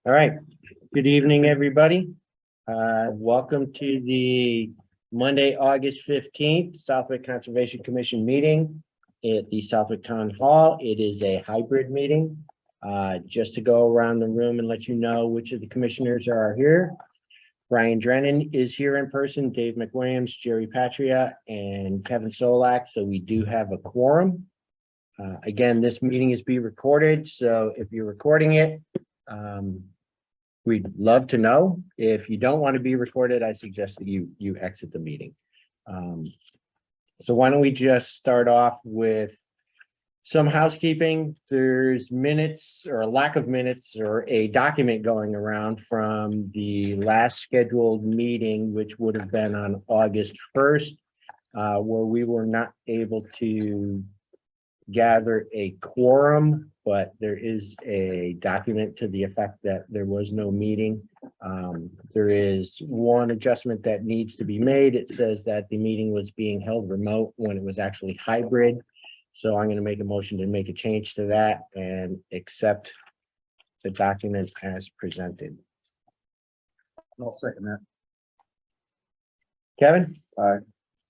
All right. Good evening, everybody. Welcome to the Monday, August 15th Southwick Conservation Commission meeting at the Southwick Town Hall. It is a hybrid meeting. Just to go around the room and let you know which of the commissioners are here. Brian Drennan is here in person, Dave McWilliams, Jerry Patria, and Kevin Solak. So we do have a quorum. Again, this meeting is being recorded. So if you're recording it, we'd love to know. If you don't want to be recorded, I suggest that you exit the meeting. So why don't we just start off with some housekeeping. There's minutes or a lack of minutes or a document going around from the last scheduled meeting, which would have been on August 1st, where we were not able to gather a quorum, but there is a document to the effect that there was no meeting. There is one adjustment that needs to be made. It says that the meeting was being held remote when it was actually hybrid. So I'm going to make a motion to make a change to that and accept the document as presented. I'll second that. Kevin? Aye.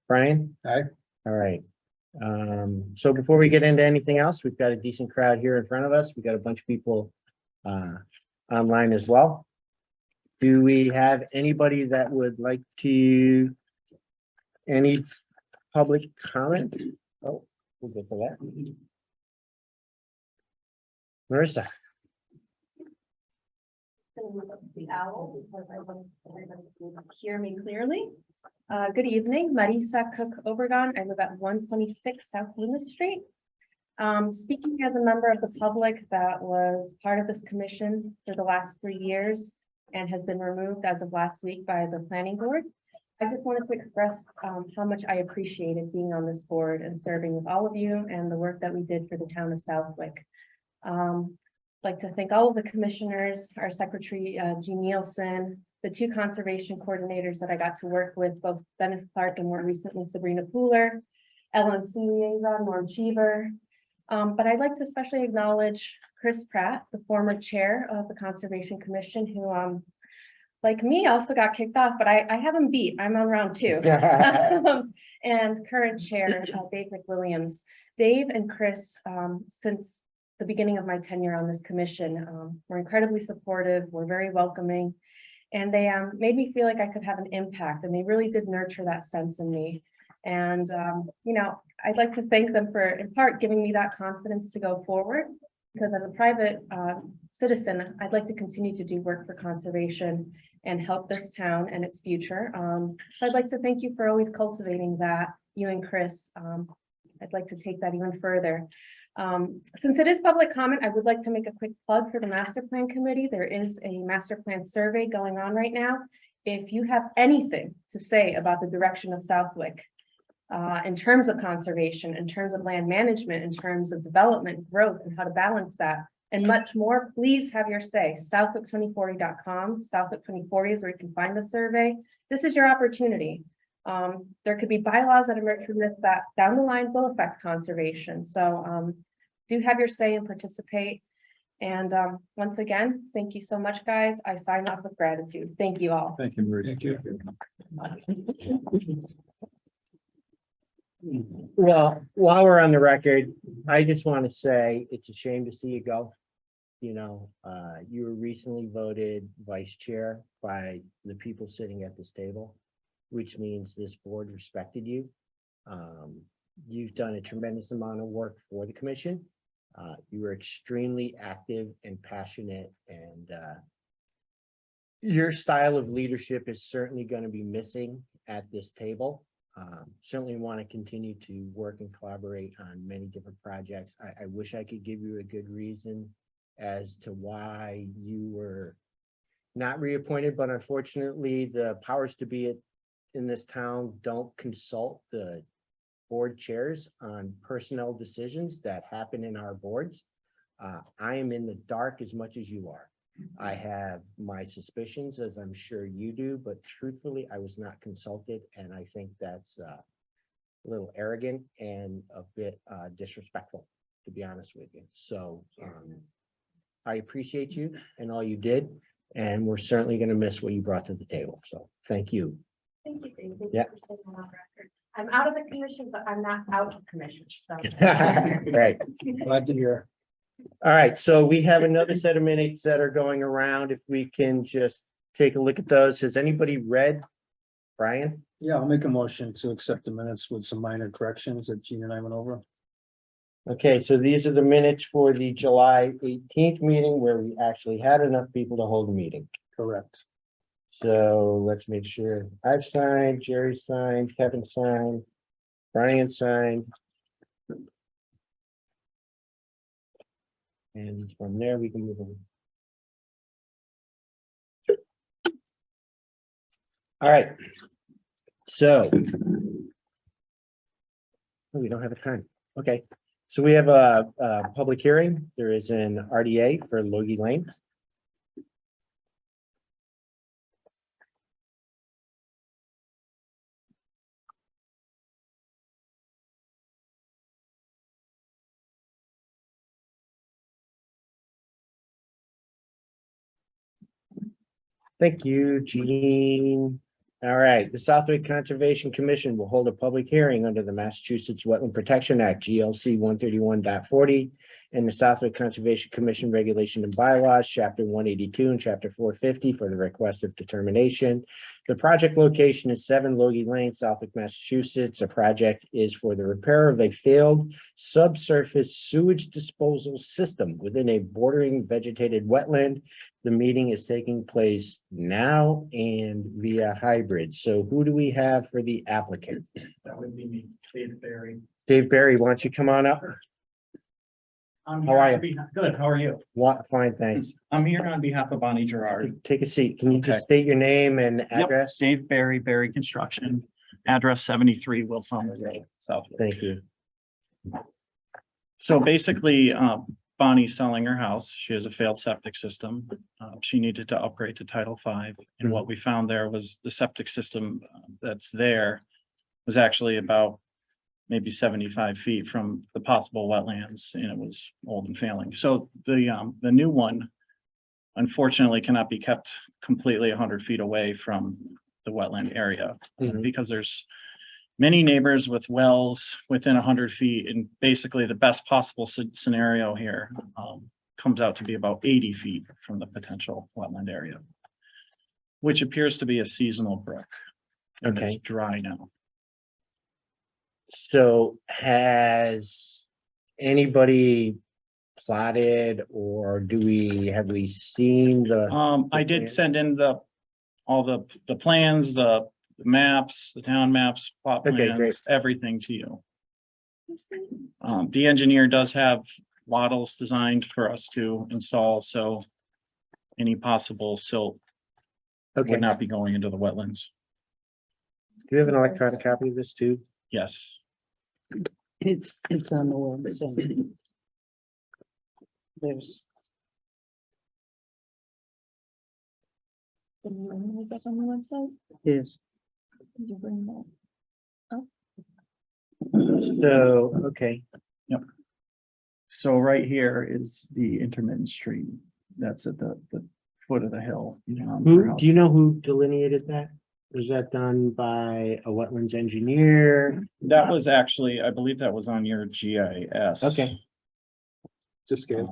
Brian? Aye. All right. So before we get into anything else, we've got a decent crowd here in front of us. We've got a bunch of people online as well. Do we have anybody that would like to, any public comment? Oh, we'll get to that. Marissa. The owl, because I want everybody to hear me clearly. Good evening, Marisa Cook Obregon. I live at 126 South Loomis Street. Speaking as a member of the public that was part of this commission for the last 3 years and has been removed as of last week by the planning board, I just wanted to express how much I appreciated being on this board and serving with all of you and the work that we did for the town of Southwick. Like to thank all of the commissioners, our secretary, Jean Nielsen, the 2 conservation coordinators that I got to work with, both Dennis Clark and more recently Sabrina Pooler, LNC liaison, Norm Cheever. But I'd like to especially acknowledge Chris Pratt, the former chair of the Conservation Commission, who, like me, also got kicked off, but I have him beat. I'm on round 2. And current chair, Dave McWilliams. Dave and Chris, since the beginning of my tenure on this commission, were incredibly supportive, were very welcoming, and they made me feel like I could have an impact, and they really did nurture that sense in me. And you know, I'd like to thank them for, in part, giving me that confidence to go forward, because as a private citizen, I'd like to continue to do work for conservation and help this town and its future. So I'd like to thank you for always cultivating that, you and Chris. I'd like to take that even further. Since it is public comment, I would like to make a quick plug for the master plan committee. There is a master plan survey going on right now. If you have anything to say about the direction of Southwick, in terms of conservation, in terms of land management, in terms of development, growth, and how to balance that, and much more, please have your say. Southwick2040.com. Southwick 2040 is where you can find the survey. This is your opportunity. There could be bylaws that emerge from this that down the line will affect conservation. So do have your say and participate. And once again, thank you so much, guys. I sign off with gratitude. Thank you all. Thank you, Marie. Thank you. Well, while we're on the record, I just want to say it's a shame to see you go. You know, you were recently voted vice chair by the people sitting at this table, which means this board respected you. You've done a tremendous amount of work for the commission. You were extremely active and passionate, and your style of leadership is certainly going to be missing at this table. Certainly want to continue to work and collaborate on many different projects. I wish I could give you a good reason as to why you were not reappointed, but unfortunately the powers to be in this town don't consult the board chairs on personnel decisions that happen in our boards. I am in the dark as much as you are. I have my suspicions, as I'm sure you do, but truthfully, I was not consulted, and I think that's a little arrogant and a bit disrespectful, to be honest with you. So I appreciate you and all you did, and we're certainly gonna miss what you brought to the table, so thank you. Thank you, Dave. Thank Yeah. you for saying that on record. I'm out of the commission, but I'm not out of commission, so. Right. Glad to hear. All right, so we have another set of minutes that are going around. If we can just take a look at those. Has anybody read? Brian? Yeah, I'll make a motion to accept the minutes with some minor corrections that Gene and I went over. Okay, so these are the minutes for the July 18th meeting where we actually had enough people to hold a meeting. Correct. So let's make sure I've signed, Jerry signed, Kevin signed, Brian signed. And from there, we can move on. All right. So. Oh, we don't have a time. Okay, so we have a public hearing. There is an RDA for Logie Lane. Thank you, Jean. All right, the Southwick Conservation Commission will hold a public hearing under the Massachusetts Wetland Protection Act, GLC 131.40, and the Southwick Conservation Commission Regulation and Bylaws, Chapter 182 and Chapter 450 for the request of determination. The project location is 7 Logie Lane, Southwick, Massachusetts. The project is for the repair of a failed subsurface sewage disposal system within a bordering vegetated wetland. The meeting is taking place now and via hybrid. So who do we have for the applicant? That would be me, Dave Barry. Dave Barry, why don't you come on up? I'm How here are on you? behalf- Good, how are you? What, fine, thanks. I'm here on behalf of Bonnie Gerard. Take a seat. Can you Okay. just state your name and address? Dave Barry, Barry Construction, address 73 Wilfama Road, South. Thank you. So basically, Bonnie's selling her house. She has a failed septic system. She needed to upgrade to Title V. And what we found there was the septic system that's there was actually about maybe 75 feet from the possible wetlands, and it was old and failing. So the new one unfortunately cannot be kept completely 100 feet away from the wetland area Mhm. because there's many neighbors with wells within 100 feet, and basically the best possible scenario here comes out to be about 80 feet from the potential wetland area, which appears to be a seasonal brook. And Okay. it's dry now. So has anybody plotted or have we seen the? I plan? did send in all the plans, the maps, the town maps, plot Okay, great. plans, everything to you. The engineer does have wattles designed for us to install, so any possible silt Okay, would do not be going into the wetlands. you have an electronic copy of this too? Yes. It's on the website. There's, The new one was up on the website? there's, Did you bring that? So, okay, So right here is the intermittent stream. That's at the foot of the hill. do you know who delineated that? Was that done by a wetlands engineer? That was actually, I believe that was on your GIS. Okay. Just good.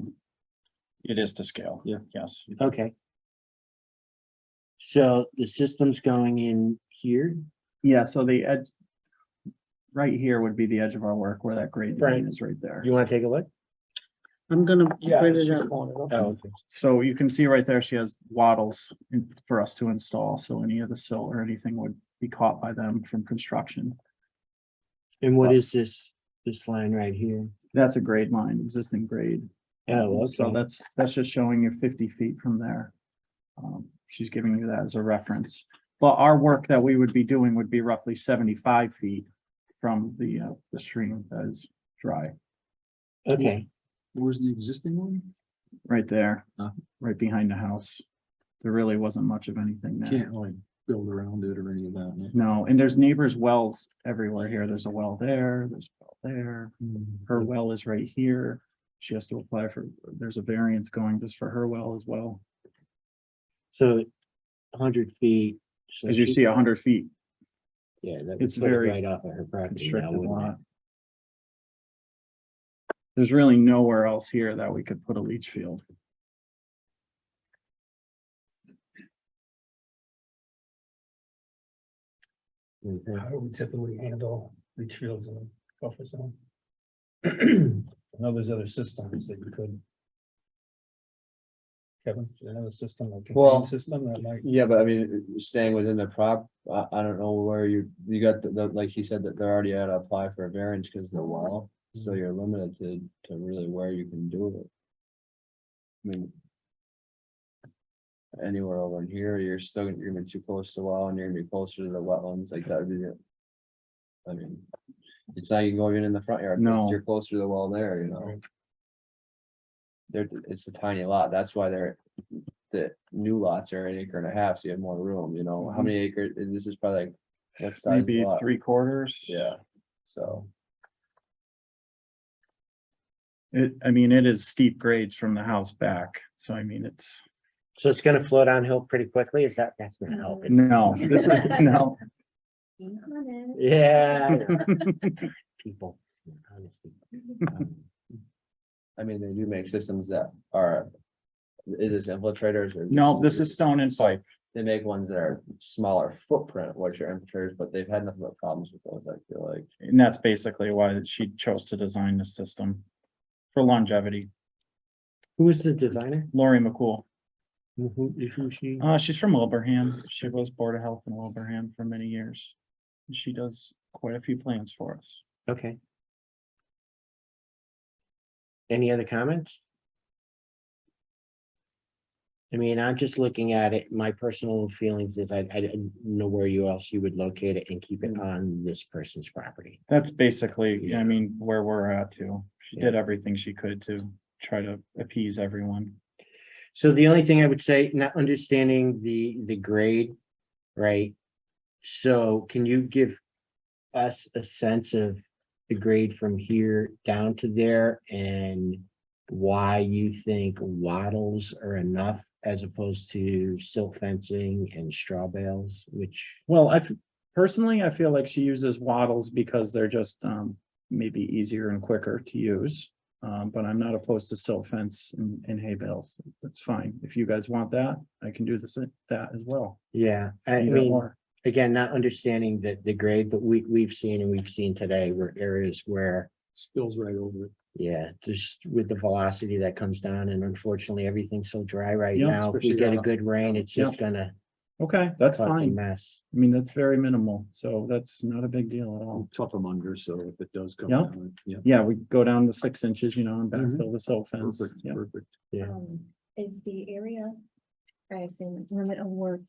It is to scale. Yeah. Yes. Okay. So the system's going in here? Yeah, so the edge. Right here would be the edge of our work where that grade Right. line is right there. You want to take a look? I'm gonna Yeah, print it's it just out. pulling it up. Oh, okay. So you can see right there, she has wattles for us to install, so any of the silt or anything would be caught by them from construction. And what is this line right here? That's a grade line, existing grade. Oh, So okay. that's just showing you 50 feet from there. She's giving you that as a reference. But our work that we would be doing would be roughly 75 feet from the stream that is dry, Okay, Where's the existing one? right there, Huh. right behind the house. There really wasn't much of anything there. Can't like build around it or any of that. no? No, and there's neighbors' wells everywhere here. There's a well there, there's a well there. Her well is right here. She has to apply for, there's a variance going just for her well as well. So 100 feet. so As you she- see, 100 feet Yeah, that would it's put it very right off of her property now, constricted wouldn't it? lot. There's really nowhere else here that we could put a leach field. Mhm. How do we typically handle leach fields in a buffer zone? I know there's other systems that you could. Kevin, do you have a system, like Well, contained system that might? Yeah, but I mean, staying within the I don't know where you got like he said that they're already had to apply for a variance because of the well. So you're limited to really where you can do it. I mean. Anywhere over in here, you're gonna be too close to the well and you're gonna be closer to the wetlands, like that would be it. I mean, it's not even going in the front yard. No. You're closer to the well there, you know. It's a tiny lot, that's why the new lots are 1.5 acres, so you have more room, you know, how many acres, this is probably like. What size Maybe lot? 3/4. Yeah, so, I mean, it is steep grades from the house back, so I mean, it's, So it's gonna flow downhill pretty quickly, that's not helping. no, this is, no. Be honest. Yeah. People, honesty. I mean, they do make systems that are. Is this infiltrators or? No, this is stone and pipe. They make ones that are smaller footprint, which are infiltrators, but they've had nothing but problems with those, I feel like. And that's basically why she chose to design the system for longevity. Who was the designer? Lori McCool. Who she? She's from Wilbraham. She was Board of Health in Wilbraham for many years. And she does quite a few plans for us. Okay. Any other comments? I mean, I'm just looking at it, my personal feelings is I didn't know where else you would locate it and keep it on this person's property. That's basically, I mean, where we're at too. She did everything she could to try to appease everyone. So the only thing I would say, not understanding the grade, right? So can you give us a sense of the grade from here down to there and why you think wattles are enough as opposed to silt fencing and straw bales, which, Well, personally, I feel like she uses wattles because they're just maybe easier and quicker to use. But I'm not opposed to silt fence and hay bales. That's fine. If you guys want that, I can do that as well. yeah, I Either mean, or. again, not understanding the grade, but we've seen today where areas where, Spills right over it. yeah, just with the velocity that comes down, and unfortunately, everyth's so dry right Yeah, now. If we especially get a now. good rain, it's just gonna Okay, that's cause a fine. mess. I mean, that's very minimal, so that's not a big deal at all. Tough them under, so if it does come Yeah. down, yeah. Yeah, we go down to 6 inches, and backfill the silt fence. Perfect, Yeah. perfect. Yeah, Is the area, I assume, limit of work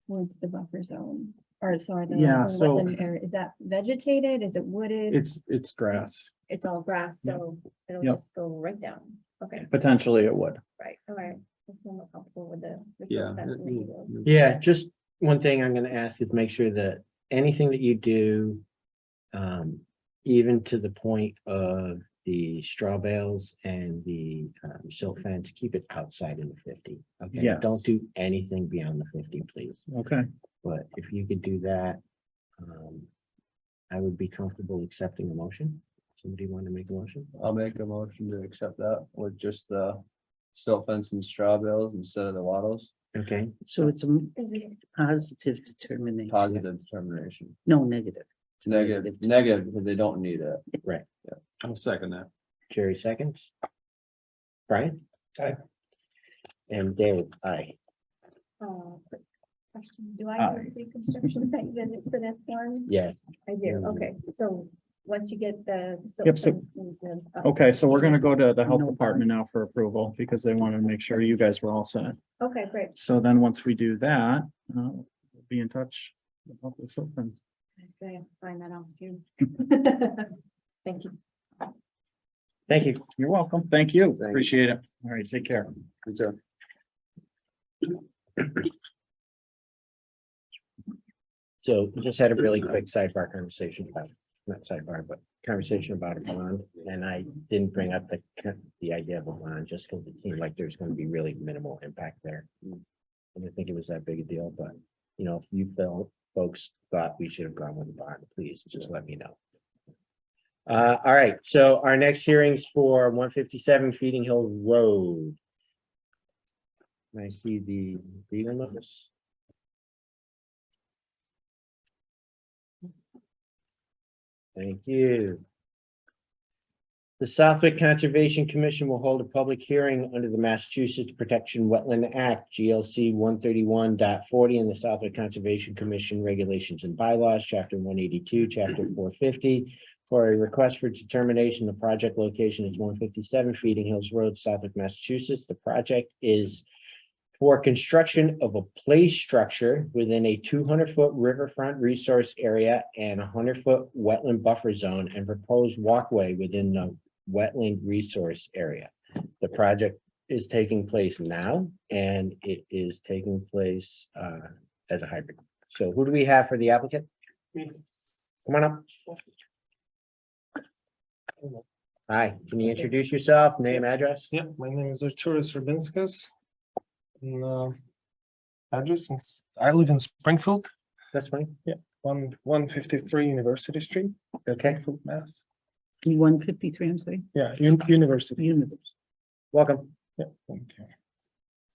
towards the buffer zone? Or sorry, the Yeah, the so- wetland area, is that vegetated? Is it wooded? It's grass. It's all grass, so it'll Yep. just go right down. Okay, Potentially it would. right, all right. I feel more comfortable with the Yeah. silt fence and the field. yeah, just one thing I'm gonna ask is make sure that anything that you do, even to the point of the straw bales and the silt fence, keep it outside in the 50. Okay, Yes. don't do anything beyond the 50, please. Okay, But if you could do that, I would be comfortable accepting a motion. Somebody want to make a motion? I'll make a motion to accept that with just the silt fence and straw bales instead of the wattles. Okay, So it's a Is it- positive determination. Positive determination. No, negative. It's a Negative, because they don't need it. I'll second that. Jerry seconds. Brian? Aye. And Dave, aye. quick question. Do I have Aye. the construction site visit for this one? Yeah, I do, okay, so once you get the. silt Yep, so- fence and stuff, okay, so we're gonna go to the health No. department now for approval because they wanted to make sure you guys were all set. Okay, great. So then once we do that, we'll be in touch about the silt fence. I have to sign that off too. Thank you. Thank you. You're welcome. Thank you. Thank you. Appreciate it. All right, take care. Good job. so just had a really quick sidebar conversation about, not sidebar, but conversation about a bond, and I didn't bring up the idea of a bond just because it seemed like there's gonna be really minimal impact there. I didn't think it was that big a deal, but, you know, if you felt folks thought we should have gone with a bond, please just let me know. All right, so our next hearings for 157 Feeding Hill Road. Can I see the legal notice? Thank you. The Southwick Conservation Commission will hold a public hearing under the Massachusetts Protection Wetland Act, GLC 131.40, and the Southwick Conservation Commission Regulations and Bylaws, Chapter 182, Chapter 450, for a request for determination. The project location is 157 Feeding Hills Road, Southwick, Massachusetts. The project is for construction of a play structure within a 200-foot riverfront resource area and a 100-foot wetland buffer zone and proposed walkway within the wetland resource area. The project is taking place now, and it is taking place as a hybrid. So who do we have for the applicant? Come on up. Hi, can you introduce yourself, name, address? Yeah, my name is Arturas Rubinskas. And address is, I live in Springfield, That's fine. 153 University Street, Okay, Springfield, Mass. 153, I'm sorry. Yeah, University. Universe. welcome. Yeah, thank you.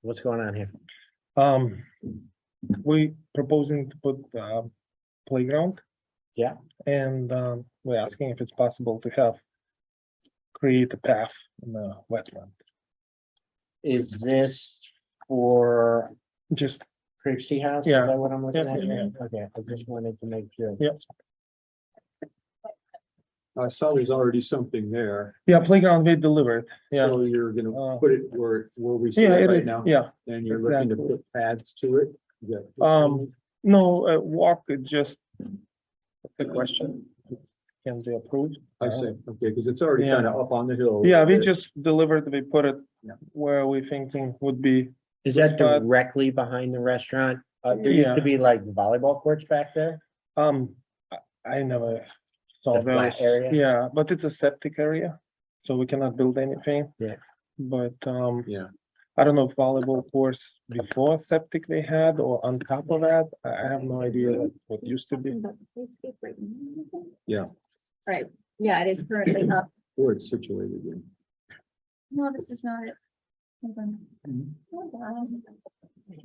What's going on here? We proposing to put playground. Yeah. And we're asking if it's possible to create a path in the wetland. Is this for Just, Christie House? Yeah. Is that what I'm looking at? Yeah. Okay, I just wanted to make sure. Yeah. I saw there's already something there. yeah, playground we delivered. Yeah. So you're gonna Uh, put it where we see Yeah, it it right is, now, yeah. and you're looking to exactly. put pads to it? Is that- No, walk, it just the question. Can be approved. I see, okay, because it's already Yeah. kind of up on the hill. Yeah, we there. just delivered, we put it Yeah. where we thinking would be. Is that But- directly behind the restaurant? There used to Yeah. be like volleyball courts back there. I never saw The flat those. area? Yeah, but it's a septic area, so we cannot build anything. Yeah. But, Yeah. I don't know if volleyball course before septic they had or on top of that. I have no idea what used to be. Yeah. Right, yeah, it is currently up. Where it's situated in. No, this is not it. Hold on. Mhm. Hold on.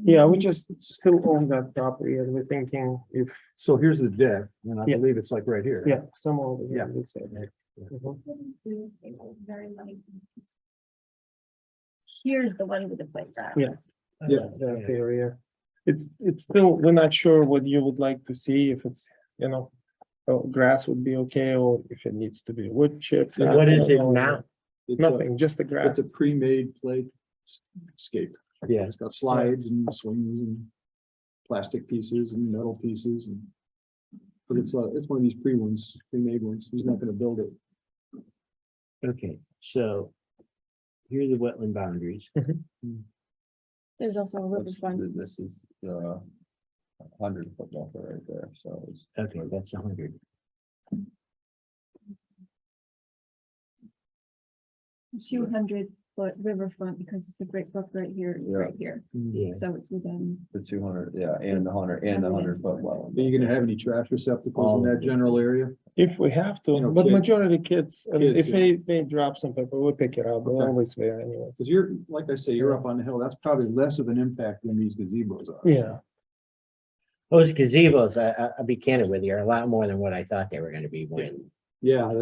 Yeah, we just still own that property and we're thinking if, So here's the deck, and I Yeah. believe it's like right here. yeah, some over here. Yeah. let's say. Mhm. Very light. Here's the one with the playground. Yes. Yeah. That area. It's still, we're not sure what you would like to see, if it's, grass would be okay, or if it needs to be wood chip. What is it now? It's a- Nothing, just the grass. It's a pre-made scape. Yeah. It's got slides and swings and plastic pieces and metal pieces and. But it's one of these pre-made ones. He's not gonna build it. Okay, so here are the wetland boundaries. There's also a river front. This is the 100-foot buffer right there, so it's. Okay, that's 100. 200-foot riverfront because it's the Great Brook right here, Yeah. right here. Yeah. So it's within. The 200, yeah, and the 100-foot well. Are you gonna have any trash receptacles in that general area? If we have You to, know, but kids- majority kids, and kids, if yeah. they drop some paper, we'll pick it up, we're Okay. always there anyway. Cause you're, like I say, you're up on the hill. That's probably less of an impact than these gazebos are. Yeah, Those gazebos, I'll be candid with you, are a lot more than what I thought they were gonna be when Yeah,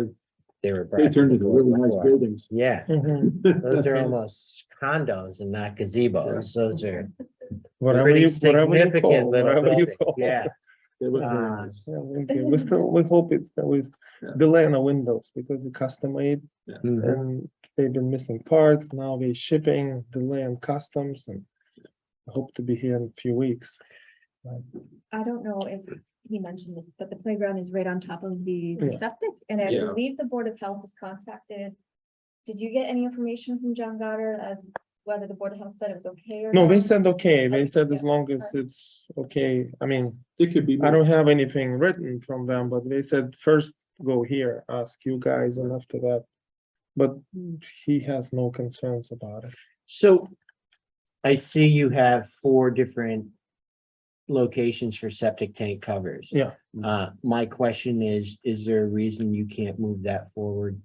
they were. they turned into really nice before. buildings. Yeah, Mhm. those are almost condos and not gazebos. Those are whatever pretty you, whatever you significant call, little whatever you buildings. call. Yeah. They look very Ah. nice. Yeah, we still, we hope it's with Yeah. delay on the windows because it's custom made Mhm. and they've been missing parts, now we shipping, delay on customs and hope to be here in a few weeks. I don't know if he mentioned this, but the playground is right on top of the Yeah. septic, and I Yeah. believe the Board of Health was contacted. Did you get any information from John Goddard as whether the Board of Health said it was okay or No, they not? said, okay, they said as Yeah. long as it's okay, I mean, It could be. I don't have anything written from them, but they said first go here, ask you guys and after that. But he has no concerns about it. So I see you have 4 different locations for septic tank covers. Yeah. My question is there a reason you can't move that forward?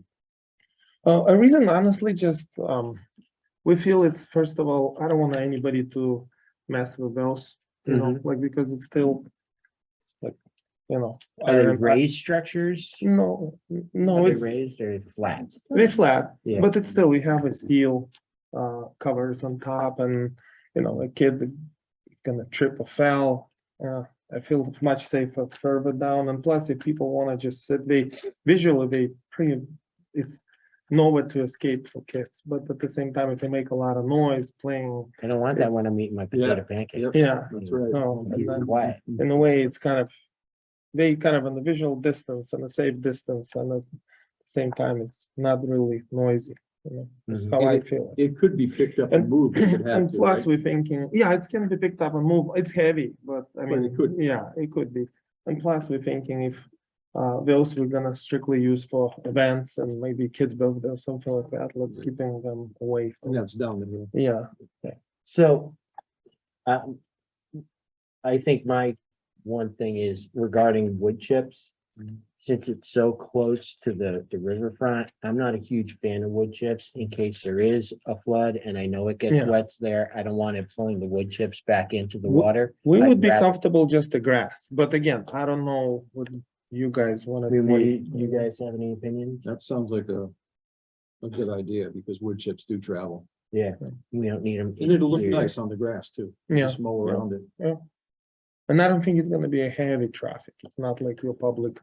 A reason honestly, just, we feel it's, first of all, I don't want anybody to mess with those, you know, like, because it's still. Like, you know. Are they I- raised structures? No, no, Are they it's, raised or flat? they're flat, Yeah. but it's still, we have a steel, covers on top and, you know, a kid gonna trip or fell. I feel much safer further down, and plus if people wanna just sit, they visually, they pretty, it's nowhere to escape for kids, but at the same time, if they make a lot of noise playing, I don't want that when I'm eating my potato pancake. Yep. yeah, That's right. no, Keep it quiet. in a way, it's kind of, they kind of in the visual distance and a safe distance, and at the same time, it's not really noisy, you know, that's Mhm. how I feel. It could be picked up and moved if it had And to, plus, right? we're thinking, yeah, it can be picked up and moved, it's heavy, but I But it mean, could. yeah, it could be. And plus, we're thinking if, those we're gonna strictly use for events and maybe kids' birthday or something like that, let's keeping them away And from, that's down the hill. yeah. So, I think my one thing is regarding wood chips. Since it's so close to the riverfront, I'm not a huge fan of wood chips in case there is a flood and I know it gets Yeah. wet there. I don't want it pulling the wood chips back into the Wo- water. We I'd would be rather- comfortable just the grass, but again, I don't know what you guys wanna I mean, what do see. you guys have any opinions? That sounds like a good idea because wood chips do travel. Yeah, we don't need them. And it'll look nice on the grass too. Yeah, Just mow yeah. around it. And I don't think it's gonna be a heavy traffic. It's not like your public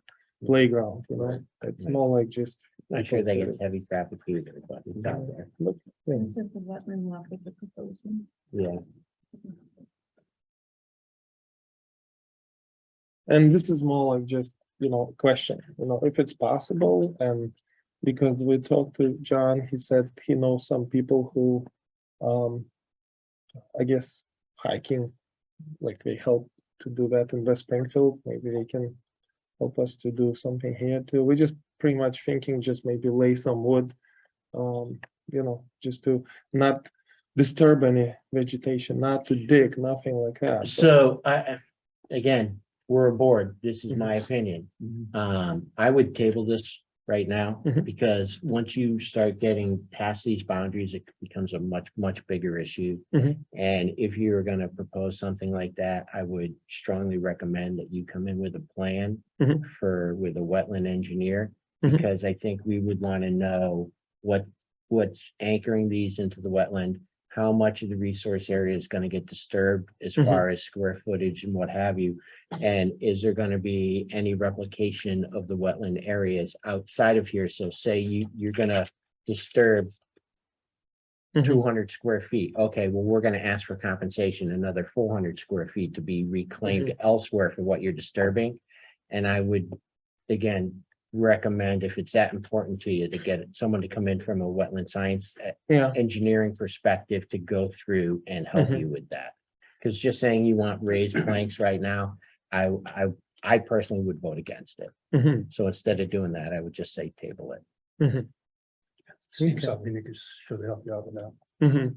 playground, you know, Right. it's Right. more like just. Not sure they get heavy traffic either, but it's out there. Yeah. This is the wetland lot that they're proposing. Yeah, And this is more like just, you know, a question, you know, if it's possible, and because we talked to John, he said he knows some people who, I guess hiking, like they help to do that in West Springfield, maybe they can help us to do something here too. We're just pretty much thinking just maybe lay some wood, you know, just to not disturb any vegetation, not to dig, nothing like that. but- so again, we're aboard. This is Mhm. my opinion. Mhm. I would table this right now Mhm. because once you start getting past these boundaries, it becomes a much bigger issue. Mhm. And if you're gonna propose something like that, I would strongly recommend that you come in with a plan Mhm. with a wetland engineer. Mhm. Because I think we would want to know what's anchoring these into the wetland, how much of the resource area is going to get disturbed as Mhm. far as square footage and what have you. And is there going to be any replication of the wetland areas outside of here? So say you're going to disturb Mhm. 200 square feet. Okay, well, we're going to ask for compensation, another 400 square feet to be reclaimed elsewhere for what you're disturbing. And I would, again, recommend if it's that important to you to get someone to come in from a wetland science Yeah, engineering perspective to go through and help Mhm. you with that. Because just saying you want raised planks right now, I personally would vote against it. mhm, So instead of doing that, I would just say table it. mhm, Seems Okay. something you could should help you out with that. mhm.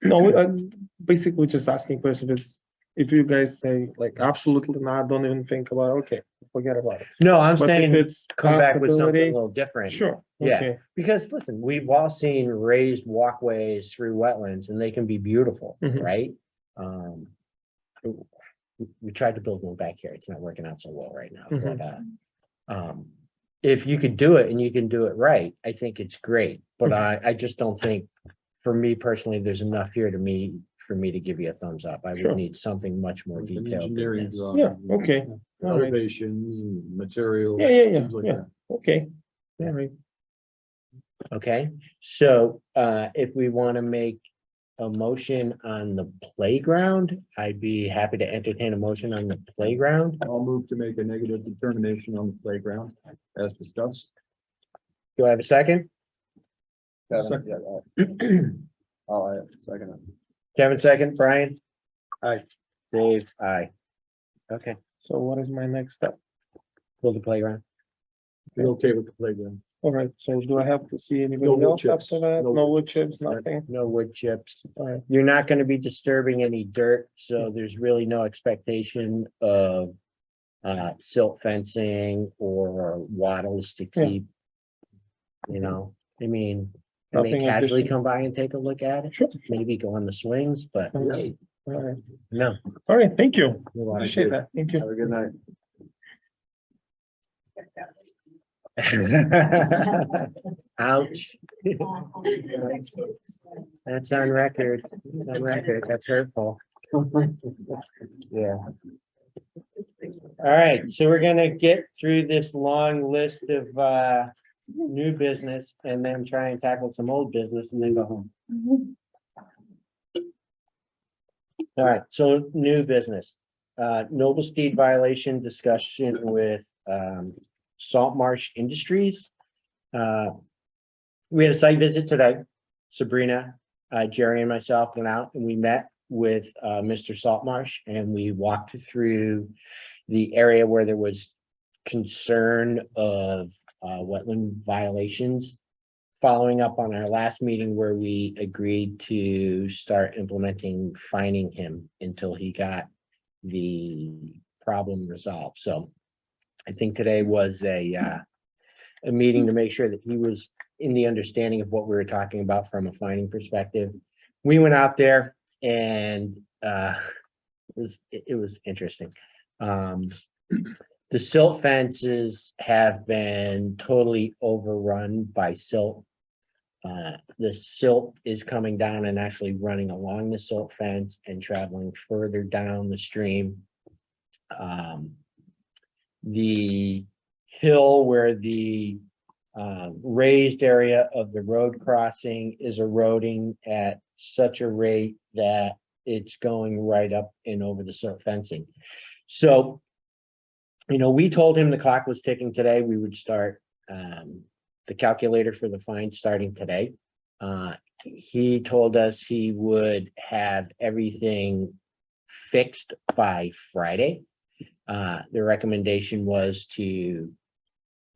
No, basically just asking questions, if you guys say like absolutely not, don't even think about, it, okay, forget about it. No, I'm But if saying it's come back with something a possibility, little different. sure, Yeah. okay, Because listen, we've all seen raised walkways through wetlands and they can be beautiful, Mhm. right? We tried to build one back here. It's not working out so well right now, Mhm. but if you could do it and you can do it right, I think it's great. But Mhm. I just don't think, for me personally, there's enough here for me to give you a thumbs up. I Sure. would need something much more Like an detailed than engineering this. drawing. Yeah, okay. and All right. Elevations and materials. Yeah, yeah, yeah, things like yeah. that. Okay, Yeah. all right. Okay, so if we want to make a motion on the playground, I'd be happy to entertain a motion on the playground. I'll move to make a negative determination on the playground as discussed. Do I have a second? Second. Second. Kevin, second, Brian? Aye. Dave, aye. Okay, So what is my next step? build the playground. You're okay with the playground? All right, so do I have to see anybody wood else chips. after that? No No wood chips, nothing? No wood chips. All right. You're not gonna be disturbing any dirt, so there's really no expectation of silt fencing or wattles to Yeah. keep. You know, I mean, I may Nothing casually additional. come by and take a look at it, Sure. maybe go on the swings, but All right. All right. no. All right, thank you. you're welcome. Appreciate that. Thank you. Have a good night. Ouch. That's on record. It's on record. That's hurtful. Yeah. All right, so we're gonna get through this long list of new business and then try and tackle some old business and then go home. All right, so new business. Noble Steed violation discussion with Salt Marsh Industries. We had a site visit today. Sabrina, Jerry and myself went out and we met with Mr. Saltmarsh and we walked through the area where there was concern of wetland violations. Following up on our last meeting where we agreed to start implementing fining him until he got the problem resolved. So I think today was a meeting to make sure that he was in the understanding of what we were talking about from a fining perspective. We went out there and it was interesting. The silt fences have been totally overrun by silt. The silt is coming down and actually running along the silt fence and traveling further down the stream. The hill where the raised area of the road crossing is eroding at such a rate that it's going right up and over the silt fencing. So, you know, we told him the clock was ticking today. We would start the calculator for the fine starting today. He told us he would have everything fixed by Friday. The recommendation was to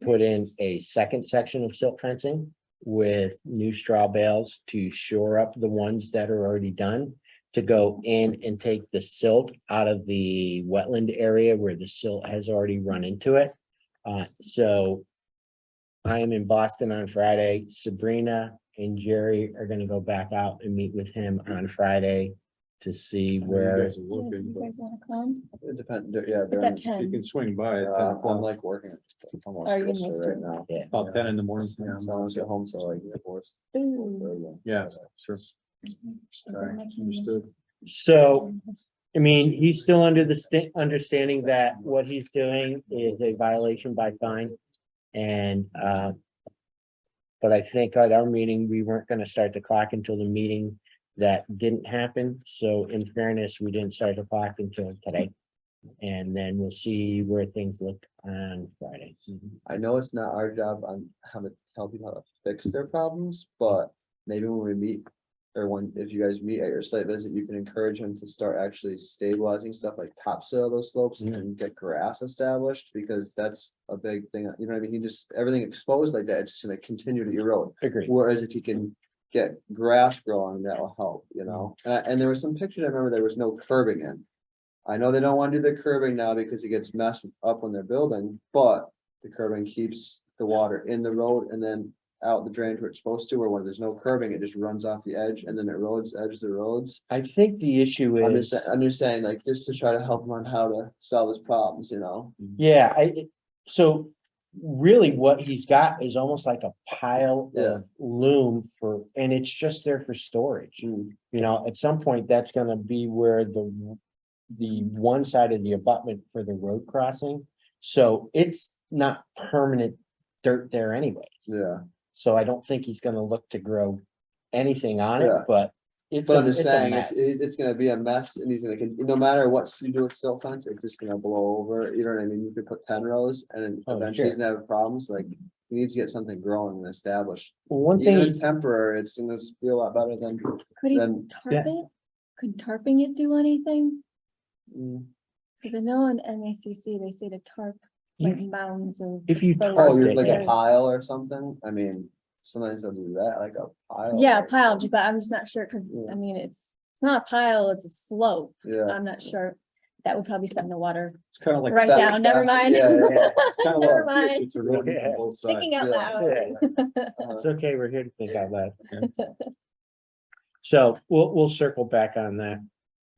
put in a second section of silt fencing with new straw bales to shore up the ones that are already done, to go in and take the silt out of the wetland area where the silt has already run into it. So I am in Boston on Friday. Sabrina and Jerry are gonna go back out and meet with him on Friday to see You where. guys are Yeah, working, you but guys wanna come? It depends, yeah. It's at you 10. can swing by at 10 I'm o'clock, like working at almost Are you Worcester next right to- now. Yeah. about 10 in the morning. So I don't get home till like Worcester. Ooh. Yeah, sure. Sorry. Understood. So, I mean, he's still under the understanding that what he's doing is a violation by fine. And, but I think at our meeting, we weren't gonna start the clock until the meeting that didn't happen. So in fairness, we didn't start the clock until today. And then we'll see where things look on Friday. I know it's not our job on how to tell people how to fix their problems, but maybe when we meet. Or when, if you guys meet at your site visit, you can encourage them to start actually stabilizing stuff like topsoil those slopes and get grass established, because that's a big thing, you know what I mean? You just, everything exposed like that, it's just gonna continue to erode. Agreed. Whereas if you can get grass growing, that will help, you know? And there was some pictures, I remember there was no curbing in. I know they don't want to do the curbing now because it gets messed up when they're building, but the curbing keeps the water in the road and then out the drain where it's supposed to, or when there's no curbing, it just runs off the edge and then it erodes edges the roads. I think the issue I'm is, just saying, like, just to try to help them on how to solve these problems, you know? yeah, so really what he's got is almost like a pile Yeah. of loom and it's just there for storage. You know, at some point, that's gonna be where the one side of the abutment for the road crossing. So it's not permanent dirt there anyways. Yeah, So I don't think he's gonna look to grow anything on it, Yeah. but it's but I'm it's just a saying, mess. it's gonna be a mess and he's gonna, no matter what you do with silt fence, it's just gonna blow over, you know what I mean? You could put 10 rows and then Oh, eventually sure. he's gonna have problems, like, he needs to get something growing and established. Well, one Even thing, if it's temporary, it's gonna be a lot better than. Could he Then- tarp Yeah. it? Could tarping it do anything? Mm, Cause I know on MACC, they say to tarp like mounds of. If you exposed Oh, you're like a areas. pile or something? I mean, sometimes they'll do that, like a pile. Yeah, or pile, something. but I'm just not sure, cause Yeah. I mean, it's not a pile, it's a slope. Yeah. I'm not sure. That would probably send the water It's kind of like. right that down, never fast- mind. yeah, yeah. It's kind of Never like a ditch, mind. it's eroding Yeah. on both sides. Thinking out Yeah. loud. It's okay, we're here to think out loud. So we'll circle back on that.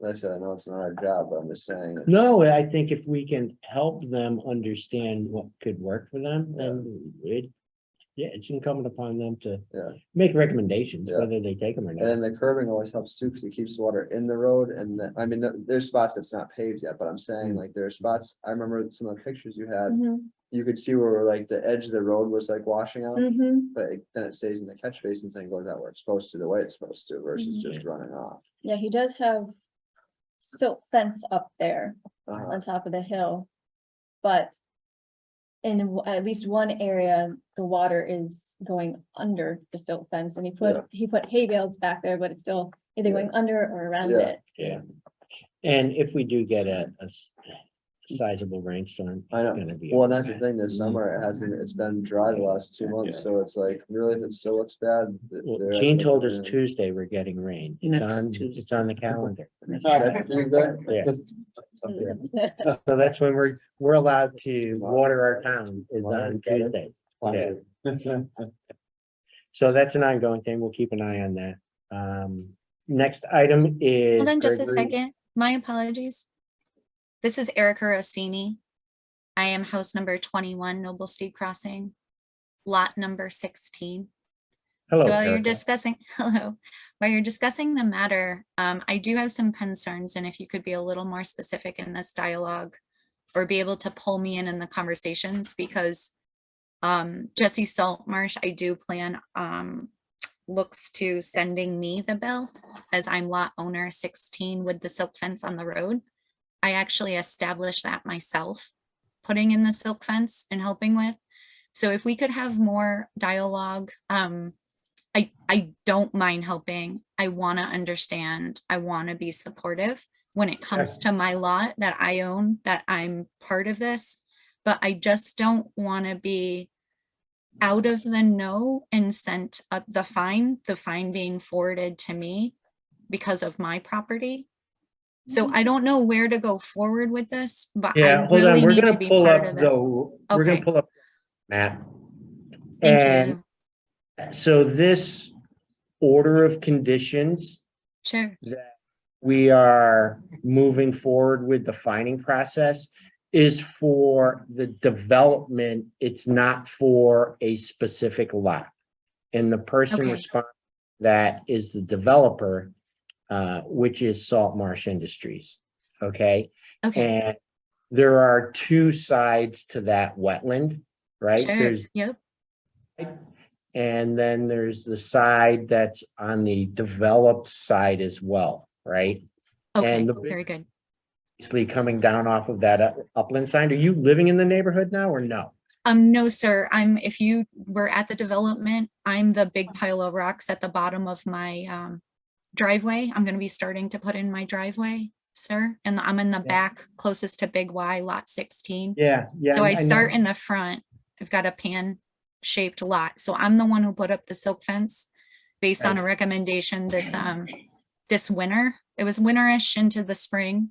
Like I said, I know it's not our job, but I'm just saying. it's- No, I think if we can help them understand what could work for them, then it's incumbent upon them to Yeah. make recommendations, Yeah. whether they take them or And not. then the curbing always helps too, because it keeps water in the road, and then, I mean, there's spots that's not paved yet, but I'm saying, like, there are spots, I remember some of the pictures you had. Mhm, You could see where like the edge of the road was like washing out, mhm. but then it stays in the catch basins and goes out where it's supposed to, the way it's supposed to, versus Mhm. just running off. Yeah, he does have silt fence up there Uh-huh. on top of the hill. But in at least one area, the water is going under the silt fence and he put hay bales back there, but it's still either going under or around Yeah. it. Yeah. And if we do get a sizable rainstorm. I know. it's gonna be Well, and that's the okay. thing, this summer, it's been dry the last 2 months, so it's like, really, if it still looks bad. Well, they're- Gene told us Tuesday we're getting rain. It's Next on, Tuesday. it's on the calendar. That's Tuesday? Yeah. So that's when we're allowed to water our town is on Tuesday. Yeah. So that's an ongoing thing. We'll keep an eye on that. Next item is. Hold on just a Gregory- second. My apologies. This is Erica Rossini. I am house number 21 Noble Steed Crossing, lot number 16. Hello, So while you're Erica. discussing, hello, while you're discussing the matter, I do have some concerns, and if you could be a little more specific in this dialogue or be able to pull me in the conversations, because Jesse Saltmarsh, I do plan, looks to sending me the bill as I'm lot owner 16 with the silk fence on the road. I actually established that myself, putting in the silk fence and helping with. So if we could have more dialogue, I don't mind helping. I want to understand. I want to be supportive when it comes to my lot that I own, that I'm part of this, but I just don't want to be out of the know and sent the fine being forwarded to me because of my property. So I don't know where to go forward with this, but Yeah, I hold on. really We're need to gonna be pull part up of this. we're gonna Okay. pull up map. Thank And you. so this order of conditions Sure. that we are moving forward with the fining process is for the development. It's not for a specific lot. And the person Okay. responsible for that is the developer, which is Salt Marsh Industries. Okay, Okay. and there are two sides to that wetland, right? Sure. There's Yep. and then there's the side that's on the developed side as well, right? Okay. And the Very good. basically coming down off of that upland side. Are you living in the neighborhood now or no? No, sir. If you were at the development, I'm the big pile of rocks at the bottom of my driveway. I'm going to be starting to put in my driveway, sir. And I'm in the back closest to Big Y, lot 16. Yeah, yeah. So I know. start in the front. I've got a pan shaped lot. So I'm the one who put up the silk fence based on a recommendation this winter. It was winterish into the spring.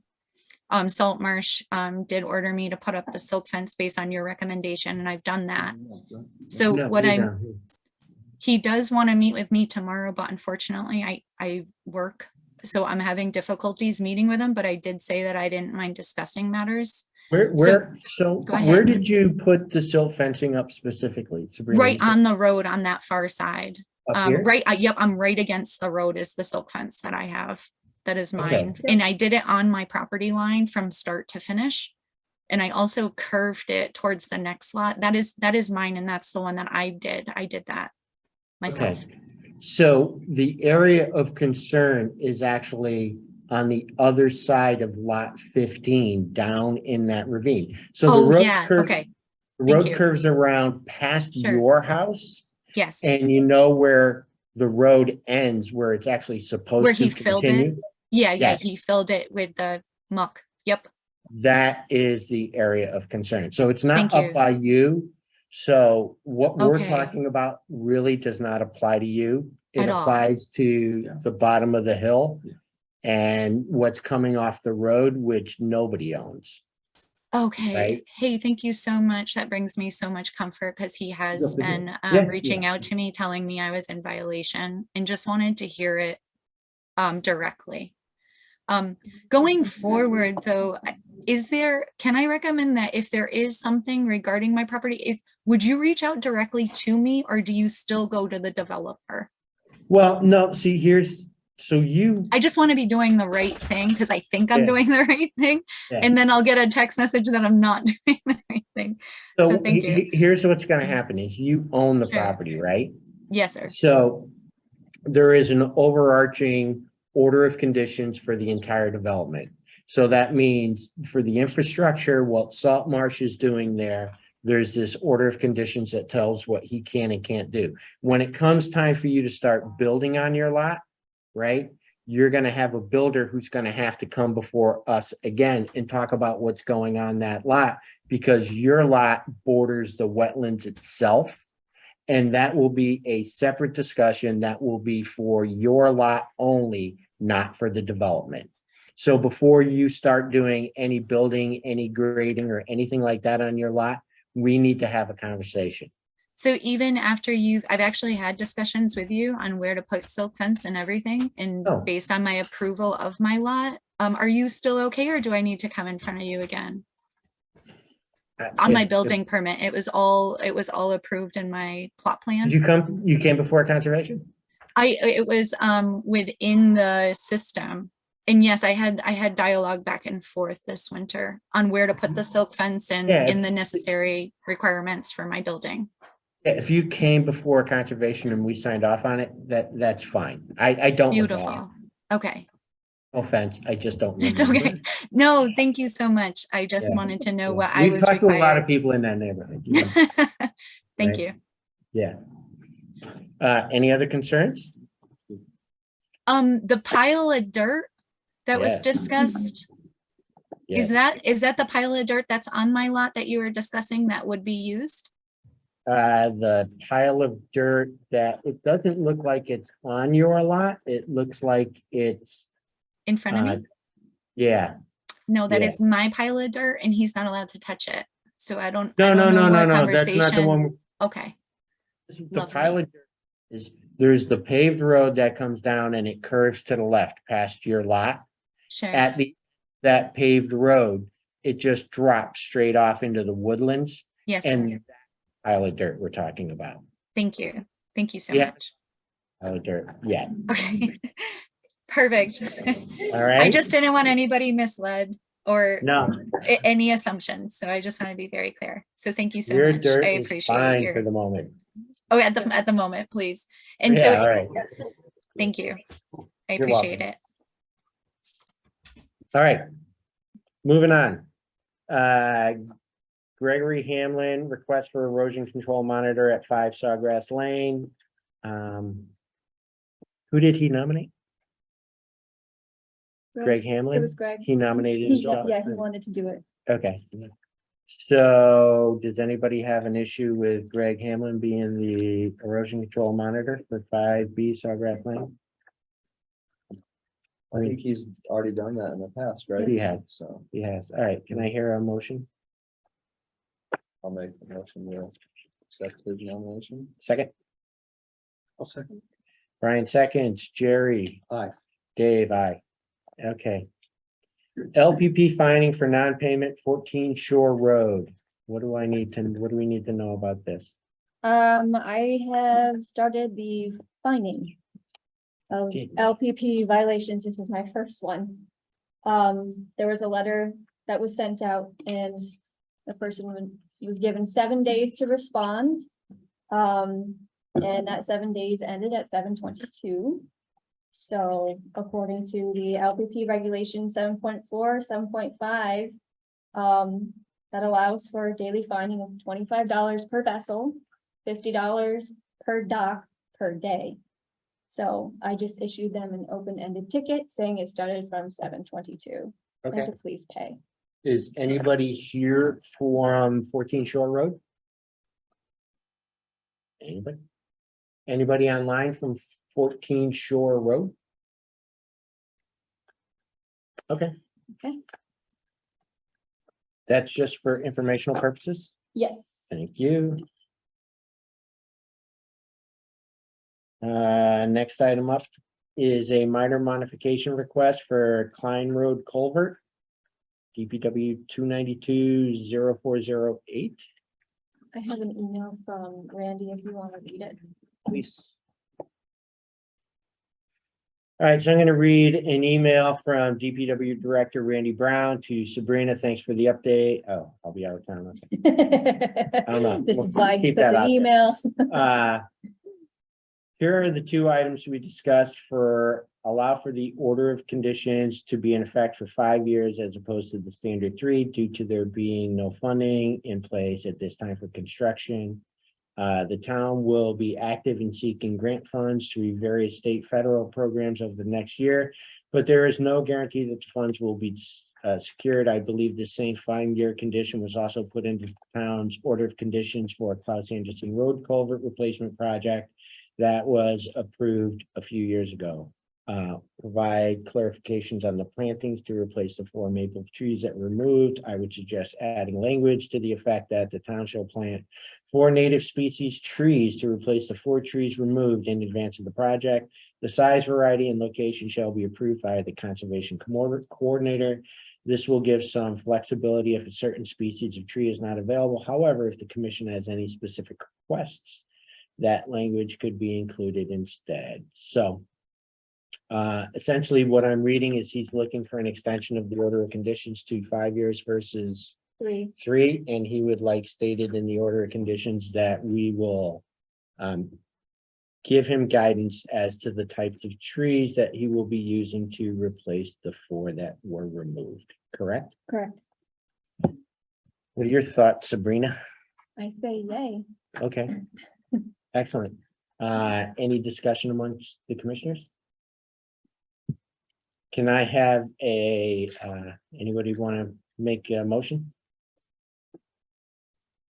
Saltmarsh did order me to put up the silk fence based on your recommendation, and I've done that. So No, what you're I'm, down here. he does want to meet with me tomorrow, but unfortunately I work. So I'm having difficulties meeting with him, but I did say that I didn't mind discussing matters. So Go where ahead. did you put the silt fencing up specifically? Sabrina? Right You said on the road on that far side. up here? Right, yep, I'm right against the road is the silk fence that I have. That is Okay. mine. And I did it on my property line from start to finish. And I also curved it towards the next lot. That is mine, and that's the one that I did. I did that myself. Okay. So the area of concern is actually on the other side of lot 15 down in that ravine. So the Oh, road yeah, curve- okay, the thank road you. curves around past Sure. your house yes. and you know where the road ends, where it's actually supposed Where to he filled it? continue. Yeah, Yes. he filled it with the muck. Yep, that is the area of concern. So it's not Thank up you. by you. So what we're Okay. talking about really does not apply to you. It At all. applies to Yeah. the bottom of the hill Yeah. and what's coming off the road, which nobody owns. Okay, Right. hey, thank you so much. That brings me so much comfort because he has Definitely been Yeah, reaching out to me, telling me I was in violation and just wanted to hear it directly. Going forward though, can I recommend that if there is something regarding my property, would you reach out directly to me or do you still go to the developer? Well, no, see, so you, I just want to be doing the right thing because I think I'm Yeah. doing the right thing. Yeah. And then I'll get a text message that I'm not doing the right thing. So thank you. here's what's gonna happen is you own the Sure. property, right? Yes, sir. So there is an overarching order of conditions for the entire development. So that means for the infrastructure, what Salt Marsh is doing there, there's this order of conditions that tells what he can and can't do. When it comes time for you to start building on your lot, right? You're gonna have a builder who's gonna have to come before us again and talk about what's going on that lot because your lot borders the wetlands itself. And that will be a separate discussion that will be for your lot only, not for the development. So before you start doing any building, any grading or anything like that on your lot, we need to have a conversation. So even after I've actually had discussions with you on where to put silk fence and everything, and Oh. based on my approval of my lot, are you still okay, or do I need to come in front of you again? On my If- building permit, it was all approved in my plot plan. You came before conservation? It was within the system. And yes, I had dialogue back and forth this winter on where to put the silk fence and Yeah, in the necessary requirements for my building. If you came before conservation and we signed off on it, that's fine. I don't recall. Beautiful. Okay. No offense, I just don't It's remember. okay. No, thank you so much. I just Yeah. wanted to know Yeah. what I We've was talked to a lot of required. people in that neighborhood. you know. Thank Right. you. Yeah. Any other concerns? The pile of dirt that was Yes. discussed, is Yeah. that the pile of dirt that's on my lot that you were discussing that would be used? The pile of dirt that, it doesn't look like it's on your lot. It looks like it's, In front of uh, me? yeah. No, that yeah. is my pile of dirt and he's not allowed to touch it. So I don't No, know what that's not the conversation. one. Okay, The Lovely. pile of dirt is, there's the paved road that comes down and it curves to the left past your lot. sure. At that paved road, it just drops straight off into the woodlands. Yes, sir. And that pile of dirt we're talking about. Thank you. Thank you so Yeah. much. Pile of dirt, yeah, Okay. Perfect. all I right? just didn't want anybody misled or No, any assumptions. So I just want to be very clear. So thank you so your much. dirt I is appreciate fine for your, the moment. oh, at the moment, please. And Yeah, all so, right, thank you. I You're appreciate welcome. it. all right. Moving on. Gregory Hamlin, request for erosion control monitor at 5 Sawgrass Lane. Who did he nominate? Greg It Hamlin? was Greg. He nominated He, himself? yeah, he wanted to do it. Okay. So does anybody have an issue with Greg Hamlin being the erosion control monitor for 5B Sawgrass Lane? I think he's already done that in the past, right? He has. So He has. All right, can I hear a motion? I'll make the motion to accept his nomination. Second? I'll second. Brian seconds. Jerry? Aye. Dave, aye. Okay. LPP finding for non-payment 14 Shore Road. What do we need to know about this? I have started the finding of Okay. LPP violations. This is my first one. There was a letter that was sent out and the person was given 7 days to respond. And that 7 days ended at 7/22. So according to the LPP regulation 7.4, 7.5, that allows for a daily finding of $25 per vessel, $50 per dock per day. So I just issued them an open-ended ticket saying it started from 7/22. Okay, And to please pay. Is anybody here from 14 Shore Road? Anybody? Anybody online from 14 Shore Road? Okay. Okay. That's just for informational purposes? Yes. Thank you. Next item up is a minor modification request for Klein Road Culvert. DPW 292-0408, I have an email from Randy if you want to read it. please. All right, so I'm gonna read an email from DPW Director Randy Brown to Sabrina. Thanks for the update. Oh, I'll be out of town. don't know. This is why he Keep that sent out the there. email. Here are the two items we discussed for allow for the order of conditions to be in effect for 5 years as opposed to the standard 3 due to there being no funding in place at this time for construction. The town will be active in seeking grant funds through various state federal programs over the next year, but there is no guarantee that the funds will be secured. I believe the same 5-year condition was also put into the town's order of conditions for Klaus Anderson Road Culvert Replacement Project that was approved a few years ago. Provide clarifications on the plantings to replace the 4 maple trees that were removed. I would suggest adding language to the effect that the town shall plant 4 native species trees to replace the 4 trees removed in advance of the project. The size, variety, and location shall be approved by the conservation coordinator. This will give some flexibility if a certain species of tree is not available. However, if the commission has any specific requests, that language could be included instead. So essentially what I'm reading is he's looking for an extension of the order of conditions to 5 years versus 3. 3, and he would like stated in the order of conditions that we will give him guidance as to the types of trees that he will be using to replace the 4 that were removed, correct? Correct. What are your thoughts, Sabrina? I say yay. Okay, excellent. Any discussion amongst the commissioners? Can I have anybody want to make a motion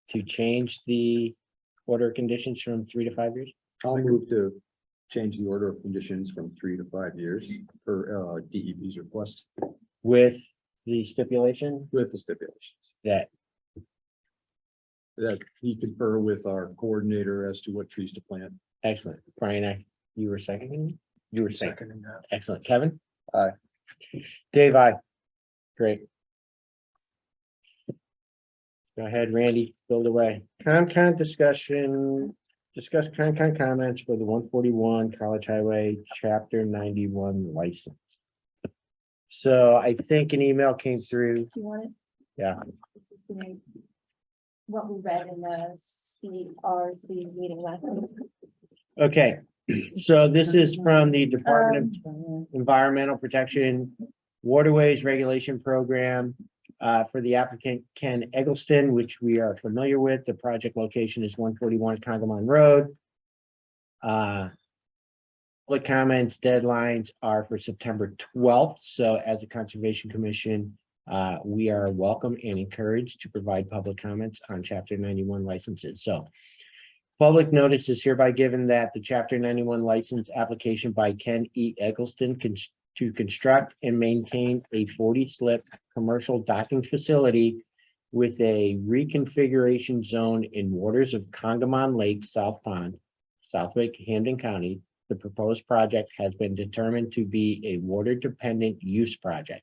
to change the order of conditions from 3 to 5 years? I'll move to change the order of conditions from 3 to 5 years per DEP's request With the stipulation with the stipulations that, that he confer with our coordinator as to what trees to plant. excellent, Brian, you were seconding? You were second, Seconding that. excellent, Kevin? Aye. Dave, aye. Great. Go ahead, Randy, build away. Concon discussion, discuss Concon comments for the 141 College Highway, Chapter 91 license. So I think an email came through, Do you want it? yeah, This is the- What we read in the CRC meeting last week. okay. So this is from the Department of Environmental Protection Waterways Regulation Program for the applicant Ken Eggleston, which we are familiar with. The project location is 141 Congamon Road. Public comments deadlines are for September 12th. So as a Conservation Commission, we are welcome and encouraged to provide public comments on Chapter 91 licenses. So public notice is hereby given that the Chapter 91 license application by Ken E. Eggleston to construct and maintain a 40-slip commercial docking facility with a reconfiguration zone in waters of Congamon Lake, South Pond, Southwick, Hampden County. The proposed project has been determined to be a water-dependent use project.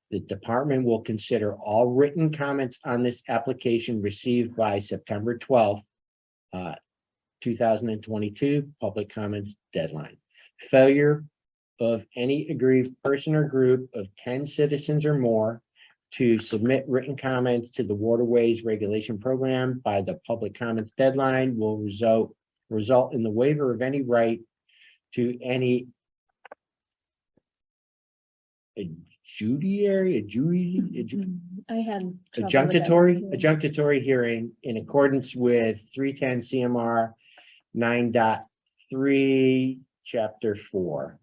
The department will consider all written comments on this application received by September 12th, 2022, public comments deadline. Failure of any aggrieved person or group of 10 citizens or more to submit written comments to the Waterways Regulation Program by the public comments deadline will result in the waiver of any right to any I had. trouble with that one, too. adjunctory hearing in accordance with 310 CMR 9.3, chapter 4.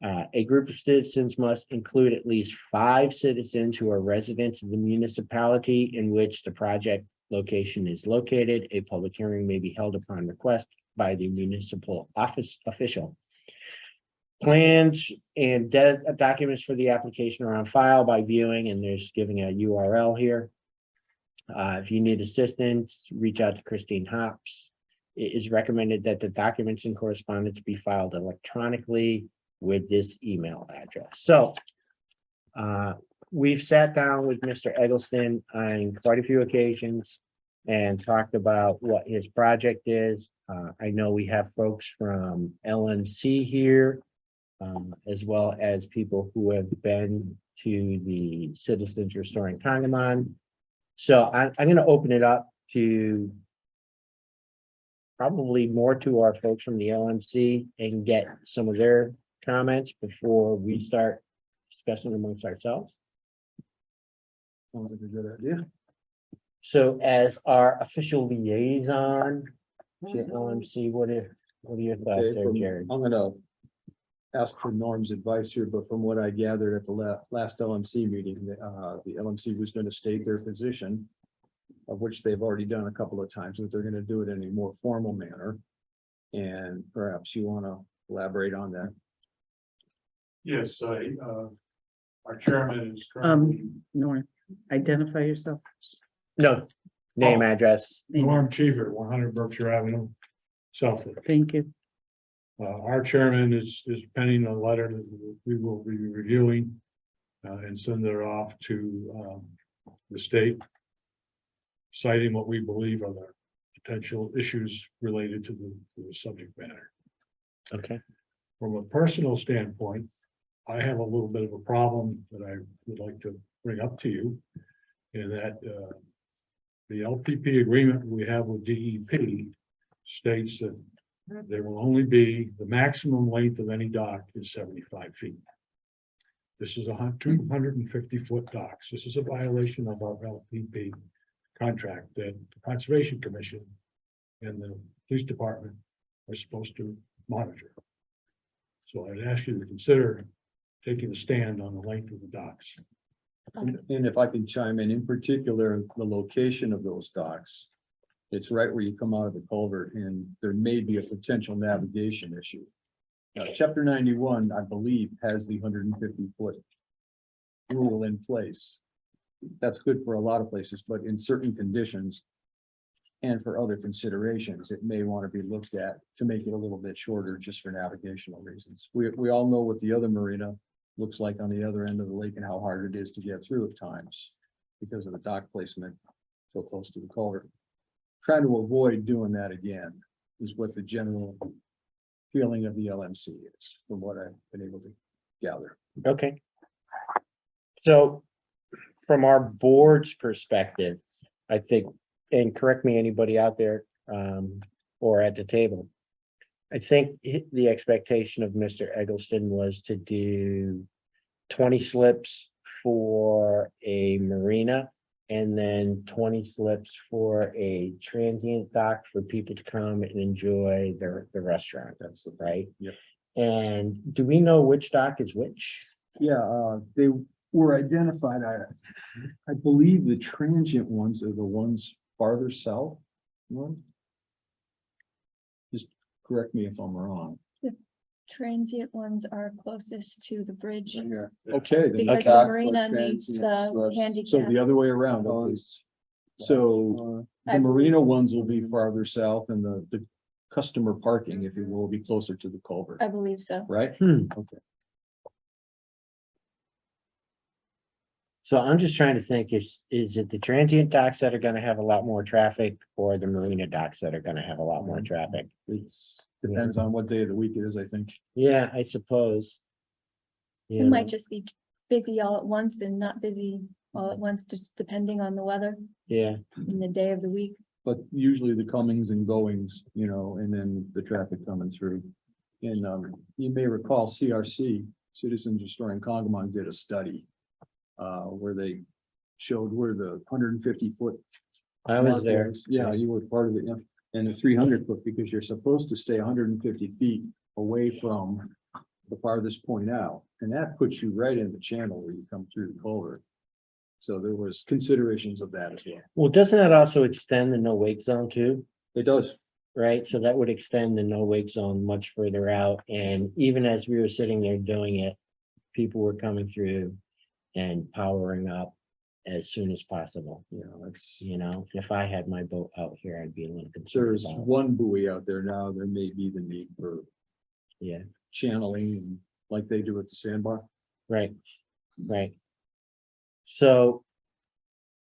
A group of citizens must include at least 5 citizens who are residents of the municipality in which the project location is located. A public hearing may be held upon request by the municipal office official. Plans and documents for the application are on file by viewing, and there's giving a URL here. If you need assistance, reach out to Christine Hops. It is recommended that the documents and correspondence be filed electronically with this email address. So we've sat down with Mr. Eggleston on quite a few occasions and talked about what his project is. I know we have folks from LMC here, as well as people who have been to the Citizens Restoring Congamon. So I'm going to open it up to probably more to our folks from the LMC and get some of their comments before we start discussing amongst ourselves. Sounds like a good idea. So as our official liaison to LMC, what are your thoughts Okay, there, Jared? I'm gonna ask for Norm's advice here, but from what I gathered at the last LMC meeting, the LMC was gonna state their position, of which they've already done a couple of times, but they're gonna do it in a more formal manner. And perhaps you wanna elaborate on that. Yes, our chairman is currently Norm, identify yourself. No, name, address. Norm Cheever, 100 Berkshire Avenue, Southwood. Thank you. Our chairman is penning a letter that we will be reviewing and send it off to the state, citing what we believe are the potential issues related to the subject matter. Okay. From a personal standpoint, I have a little bit of a problem that I would like to bring up to you. In that the LPP agreement we have with DEP states that there will only be, the maximum length of any dock is 75 feet. This is 250-foot docks. This is a violation of our LPP contract that the Conservation Commission and the police department are supposed to monitor. So I'd ask you to consider taking a stand on the length of the docks. And if I can chime in particular, the location of those docks. It's right where you come out of the culvert, and there may be a potential navigation issue. Now, chapter 91, I believe, has the 150-foot rule in place. That's good for a lot of places, but in certain conditions and for other considerations, it may want to be looked at to make it a little bit shorter just for navigational reasons. We all know what the other marina looks like on the other end of the lake and how hard it is to get through at times because of the dock placement so close to the culvert. Trying to avoid doing that again is what the general feeling of the LMC is, from what I've been able to gather. Okay. So from our board's perspective, I think, and correct me, anybody out there or at the table, I think the expectation of Mr. Eggleston was to do 20 slips for a marina and then 20 slips for a transient dock for people to come and enjoy the restaurant. That's right. Yep. And do we know which dock is which? Yeah, they were identified. I believe the transient ones are the ones farther south. Just correct me if I'm wrong. Transient ones are closest to the bridge Okay, then because dock the for marina needs transient the slips. so handicap. the other way around. Okay. So I the marina believe- ones will be farther south and the customer parking, if you will be closer to the culvert, I believe so. right? Okay. So I'm just trying to think, is it the transient docks that are gonna have a lot more traffic or the marina docks that are gonna have a lot more traffic? It's depends on what day of the week it is, I think. Yeah, I suppose. It You might know, just be busy all at once and not busy all at once, just depending on the weather yeah, and the day of the week. But usually the comings and goings, and then the traffic coming through. And you may recall CRC, Citizens Restoring Congamon, did a study. Where they showed where the 150-foot. I was there. Yeah, you were part of it, yeah. And the 300-foot, because you're supposed to stay 150 feet away from the farthest point out, and that puts you right in the channel where you come through the culvert. So there was considerations of that as well. Well, doesn't that also extend the no wake zone too? It does. Right? So that would extend the no wake zone much further out. And even as we were sitting there doing it, people were coming through and powering up as soon as possible. You know, it's, You know, if I had my boat out here, I'd be a little concerned there's about, one buoy out there now, there may be the need for yeah, channeling and like they do at the sandbar. right, right. So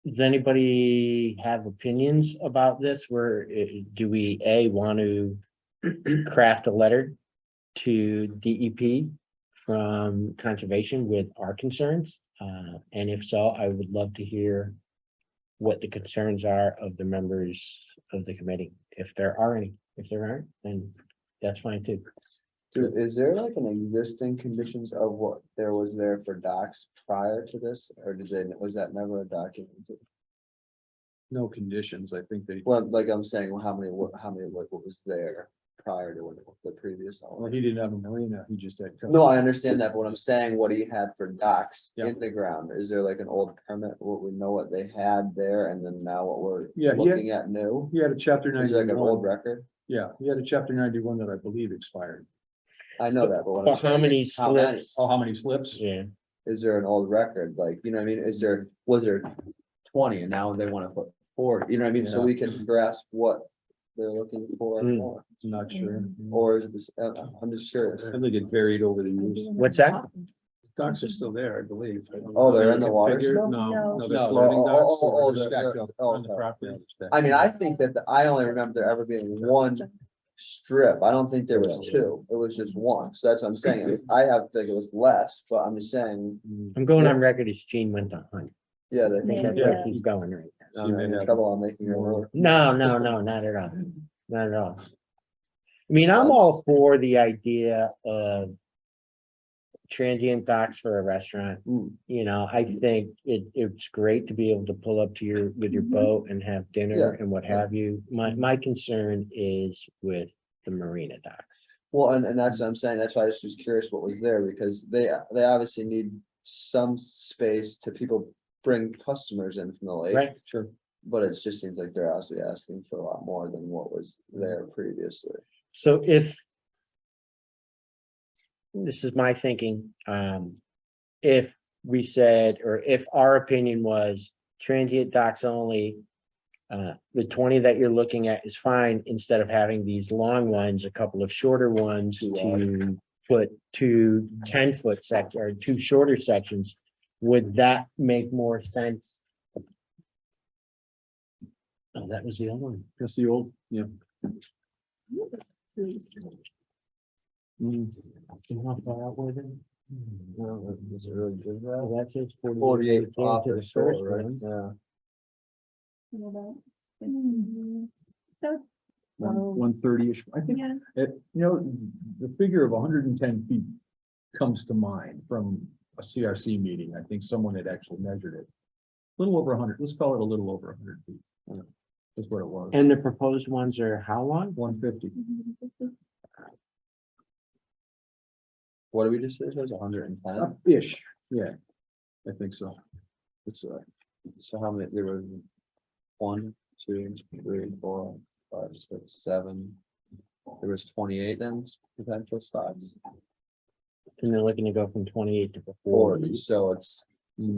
does anybody have opinions about this? Where do we, want to craft a letter to DEP from conservation with our concerns? And if so, I would love to hear what the concerns are of the members of the committee, if there are any. If there aren't, then that's fine too. Dude, is there like an existing conditions of what there was there for docks prior to this, or was that never documented? No conditions, I think they, Well, like I'm saying, how many, like what was there prior to when the previous well, owner? he didn't have a marina, he just had. No, I understand that, but what I'm saying, what he had for docks Yeah. in the ground, is there like an old permit, what we know what they had there, and then now what we're Yeah, he had- looking at new? He had a chapter Is there like an old 91, record? yeah, he had a chapter 91 that I believe expired. I know that, but what I'm But how saying many is, how many, slips? Oh, how many slips? Yeah, is there an old record, like, you know what I mean, was there 20 and now they wanna put 40, you know what I mean, so Yeah. we can grasp what they're looking for Mm. more, Not sure. or is this, I'm just curious. I think it varied over the years. what's that? Docks are still there, I believe. I don't know Oh, they're how in the you water configure- still? No, No. no, they're No, floating oh, docks, oh, so oh, they're they're- stacked up oh, on the okay. property. I mean, I think that I only remember there ever being one strip. I don't think there was two. It was just one. So that's what I'm saying. I have to think it was less, but I'm just saying, I'm going on record as Gene went to hunt. yeah, I they think that's Yeah. where he's going right now. I'm in trouble on making it work. No, no, no, not at all. Not at all. I mean, I'm all for the idea of transient docks for a restaurant. You know, I think it's great to be able to pull up to with your boat and have dinner and what have you. My concern is with the marina docks. Well, and that's what I'm saying. That's why I just was curious what was there because they obviously need some space to people bring customers in from the lake. Right. Sure. But it just seems like they're also asking for a lot more than what was there previously. So if this is my thinking, if we said, or if our opinion was transient docks only, the 20 that you're looking at is fine, instead of having these long ones, a couple of shorter ones to put 2 10-foot sections or 2 shorter sections, would that make more sense? Oh, that was the other one. That's the old, yeah. Mm. You know how far out was it? No, is it really good? Well, that says 48 came off to the the shore, first right? one. Yeah. So, Oh. 130-ish, I think, yeah, the figure of 110 feet comes to mind from a CRC meeting. I think someone had actually measured it. A little over 100, let's call it a little over 100 feet. That's what it was. And the proposed ones are how long? 150. What did we just say? It was 110. Ish, yeah, I think so. It's So how many, there was 1, 2, 3, 4, 5, 6, 7. There was 28 then potential spots. And they're looking to go from 28 to 40, 40. so it's,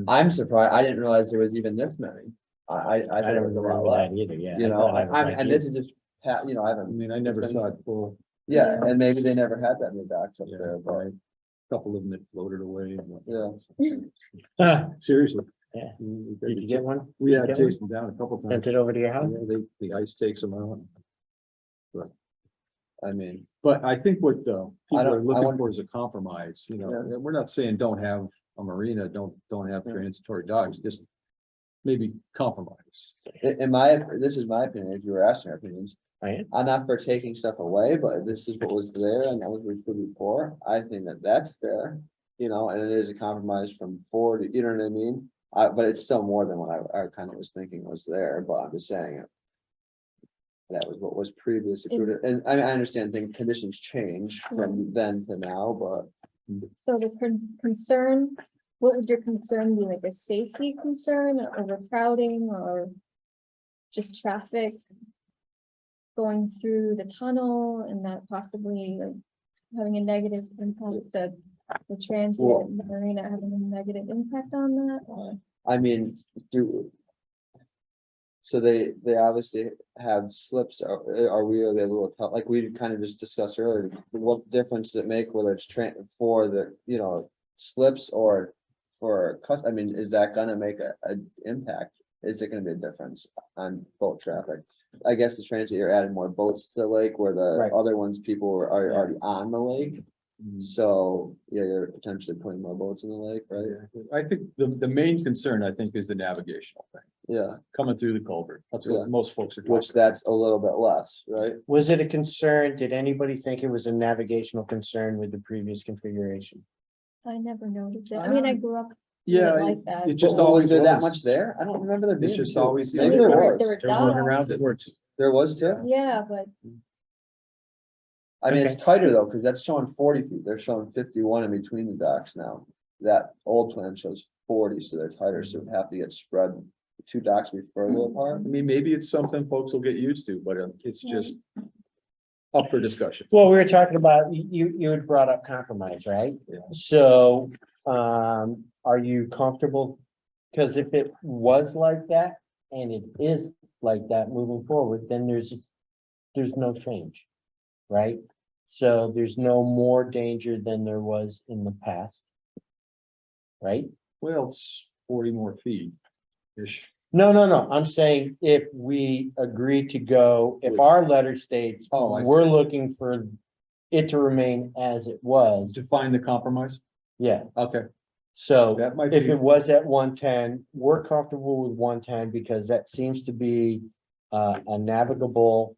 I'm surprised. I didn't realize there was even this many. I I thought it don't was a lot remember less. that either, yeah. You I know, thought it was like and you. this is just, I I haven't, mean, I never saw it full. yeah, and maybe they never had that many docks up Yeah, there, but right. Couple of them that floated away. and whatnot. yeah. Ah, Seriously. Yeah. Mm, Did you get one? We had Get one? chased them down a couple times. Sent it over to your house? Yeah, the ice takes them out. I mean, But I think what people are I looking want- for is a compromise, you know, Yeah. we're not saying don't have a marina, don't have Yeah. transitory docks, just maybe compromise. in my, this is my opinion, if you were asking our opinions. I am. I'm not for taking stuff away, but if this is what was there and that was what we put before, I think that that's fair. You know, and it is a compromise from 40, you know what I mean? But it's still more than what I kind of was thinking was there, but I'm just saying. that was what was previously approved, and I understand things, conditions change from then to now, but. So the concern, what would your concern be, like a safety concern, or overcrowding, or just traffic going through the tunnel and that possibly like having a negative impact, the transit Well- marina having a negative impact on that, or? I mean, so they obviously have slips, are we able to tell, like we kind of just discussed earlier, what difference does it make whether it's for the, slips or for I mean, is that gonna make a impact? Is it gonna be a difference on boat traffic? I guess the transit, you're adding more boats to the lake where Right. the other ones, people are already on the lake. So, yeah, you're potentially putting more boats in the lake, right? I think the main concern, I think, is the navigational thing, Yeah, coming through the culvert. That's Yeah. what most folks are talking which about. that's a little bit less, right? Was it a concern? Did anybody think it was a navigational concern with the previous configuration? I never noticed it, I mean, I grew up with it Yeah, like that. it just But always was there that was. much there? I don't remember there being. just two. always- I Maybe mean, there there was. were Everyone around docks. it. There was too? Yeah, but I mean, it's tighter though, because that's showing 40 feet. They're showing 51 in between the docks now. That old plan shows 40, so they're tighter, so it'd have to get spread. The two docks be further apart. I mean, maybe it's something folks will get used to, but it's just up for discussion. Well, we were talking about, you had brought up compromise, right? Yeah. So, are you comfortable? Because if it was like that, and it is like that moving forward, then there's no change, right? So there's no more danger than there was in the past. Right? Well, it's 40 more feet-ish. No, I'm saying if we agree to go, if our letter states, Oh, I see. we're looking for it to remain as it was, Define the compromise? yeah. Okay, So that might if be, it was at 110, we're comfortable with 110 because that seems to be a navigable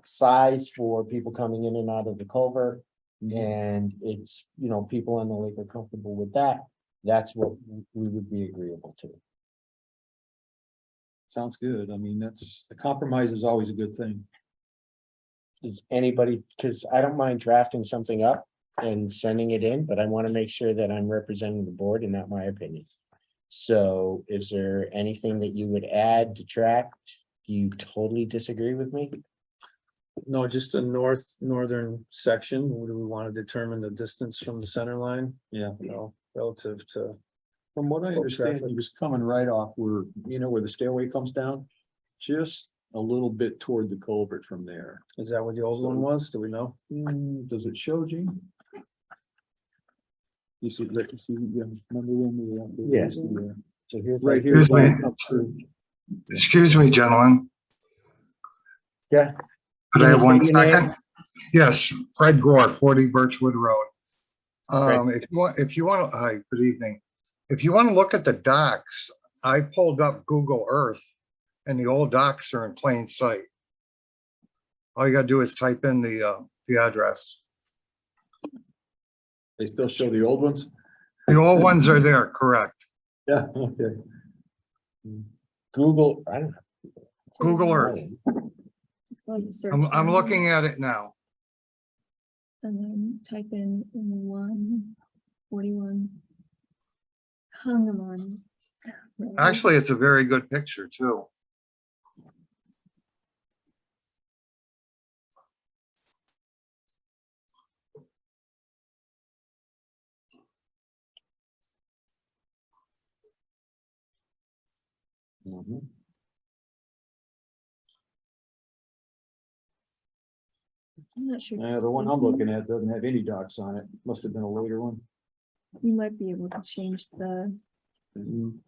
size for people coming in and out of the culvert. And it's, people on the lake are comfortable with that. That's what we would be agreeable to. sounds good. I mean, the compromise is always a good thing. Is anybody, because I don't mind drafting something up and sending it in, but I want to make sure that I'm representing the board and not my opinion. So is there anything that you would add, detract? Do you totally disagree with me? No, just the northern section, do we want to determine the distance from the center line, Yeah. relative to? From what I Boat understand, traffic. he was coming right off where, where the stairway comes down. Just a little bit toward the culvert from there. Is that what the old one was? Do we know? Does it show, Gene? You see, remember when we? Yes. So here's Right here. Excuse me. Excuse me, gentlemen. Yeah. Could Can I you have one say your name? second? Yes, Fred Gore, 40 Birchwood Road. Right. If you want, hi, good evening. If you want to look at the docks, I pulled up Google Earth and the old docks are in plain sight. All you gotta do is type in the address. They still show the old ones? The old ones are there, correct? Yeah, okay. Google, I don't know. Google Earth. Just go to search I'm engine looking at it now. And then type in 141. Hungaman. Actually, it's a very good picture too. I'm not sure. Yeah, the one I'm looking at doesn't have any docks on it. Must have been a later one. You might be able to change the,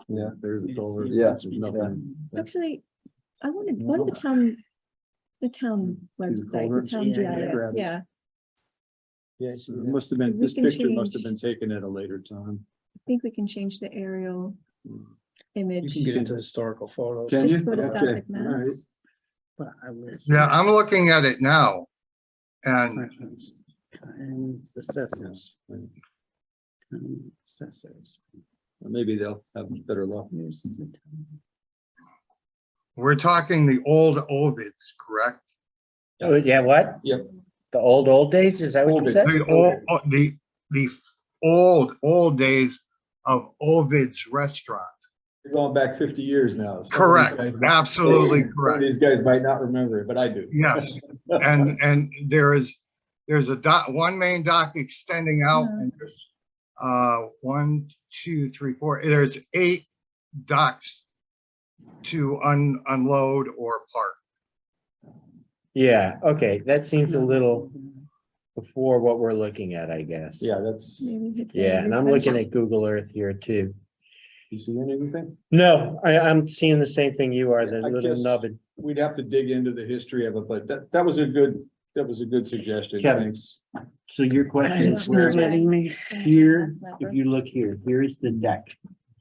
Yeah, there's the culvert. Yeah. There's nothing. actually, I wanted, go to the town website, the culverts? town Yeah, GIS, yeah. Yes, it must have been, We this can picture must have change- been taken at a later time. I think we can change the aerial image. You can get into historical photos. Can you? Just go to Okay, Suffolk all right. Mass. But I was- Yeah, I'm looking at it now. And And it's assessors. Assessors. Maybe they'll have better luck. we're talking the old Ovids, correct? Oh, yeah, what? Yep. The old days, is that what Old you days. said? The old days of Ovid's Restaurant. You're going back 50 years now. Some of these Correct, guys- absolutely Some of correct. these guys might not remember it, but I do. Yes, and there's a dock, one main dock extending out and there's 1, 2, 3, 4, there's 8 docks to unload or park. Yeah, okay, that seems a little before what we're looking at, I guess. Yeah, that's, Yeah, and I'm looking at Google Earth here too. you see anything? No, I'm seeing the same thing you are, the I little guess- nubbin. We'd have to dig into the history of it, but that was a good suggestion. Kevin. Thanks. So your question It's is not where, letting me. here, if you look here is the deck.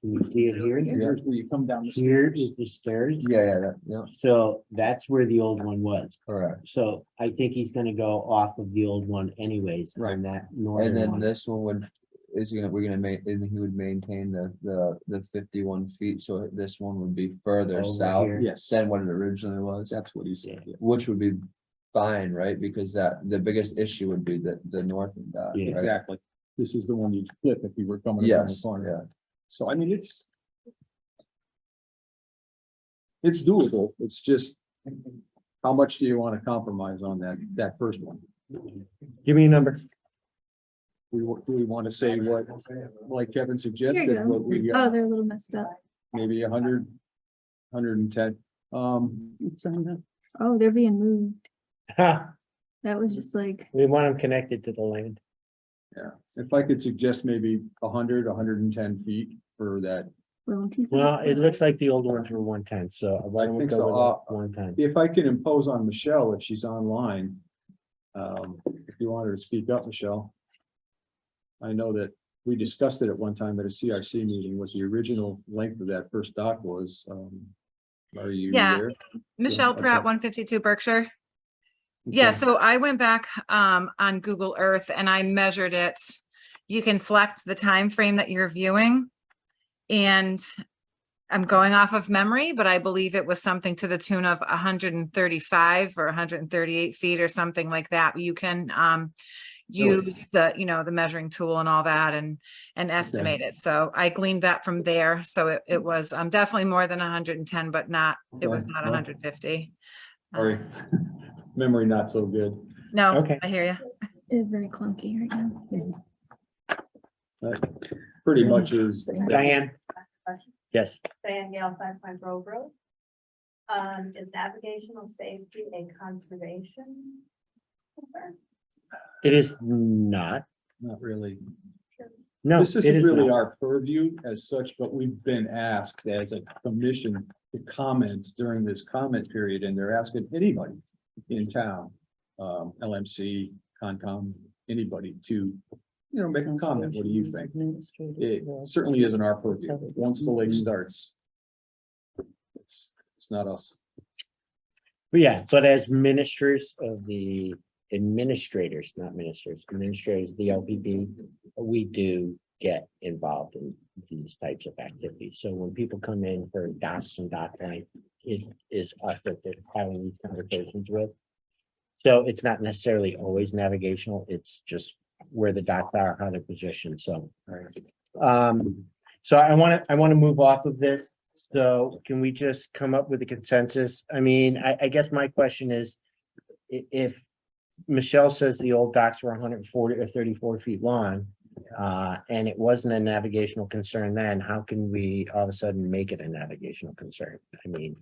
Can you see it here? Here's where you come down the Here stairs. is the stairs. Yeah, So that's where the old one was. correct. So I think he's gonna go off of the old one anyways, on that And northern then one. this one would, and he would maintain the 51 feet, so this one would be further Over south here. Yes, than what it originally was. that's what he said. Yeah. Which would be fine, right? Because the biggest issue would be the northern dock. Yeah. right? Exactly. This is the one you'd flip if you were coming around the Yes, corner. yeah. So I mean, it's doable. It's just, how much do you want to compromise on that first one? Give me a number. Do we want to say what, like Kevin Here suggested, you go. what we, Oh, they're a little messed up. maybe 100, 110? It's on the, Oh, they're being moved. Ha, That was just like, we want them connected to the land. Yeah, if I could suggest maybe 100, 110 feet for that. well, Well, it looks like the old ones were 110, so why don't we think go so. with 110? If I can impose on Michelle, if she's online, if you want her to speak up, Michelle. I know that we discussed it at one time at a CRC meeting, was the original length of that first dock was, are you Yeah. there? Michelle okay. Pratt, 152 Berkshire. Yeah, Okay. so I went back on Google Earth and I measured it. You can select the time frame that you're viewing. And I'm going off of memory, but I believe it was something to the tune of 135 or 138 feet or something like that. You can use the, the measuring tool and all that and estimate it. So I gleaned that from there. So it was definitely more than 110, but it was Okay, not well. 150. Sorry, memory not so good. No, Okay. I hear you. it is very clunky right now. Pretty much is. Diane? Yes. Diane Gale, 5 Pine Grove Road. Is navigational safety a conservation concern? It is not. Not really. No, This it isn't is really not. our purview as such, but we've been asked as a commission to comment during this comment period, and they're asking anybody in town, LMC, Concom, anybody to, make a comment. What do you think? It certainly isn't our purview. Once the lake starts, it's not us. But yeah, but as ministers of the administrators, not ministers, administrators, of the LPB, we do get involved in these types of activities. So when people come in for docks and dock length, it is us that they're having these conversations with. So it's not necessarily always navigational, it's just where the docks are, how they're positioned, so. So I want to move off of this. So can we just come up with a consensus? I mean, I guess my question is, if Michelle says the old docks were 140 or 34 feet long, and it wasn't a navigational concern then, how can we all of a sudden make it a navigational concern? I mean,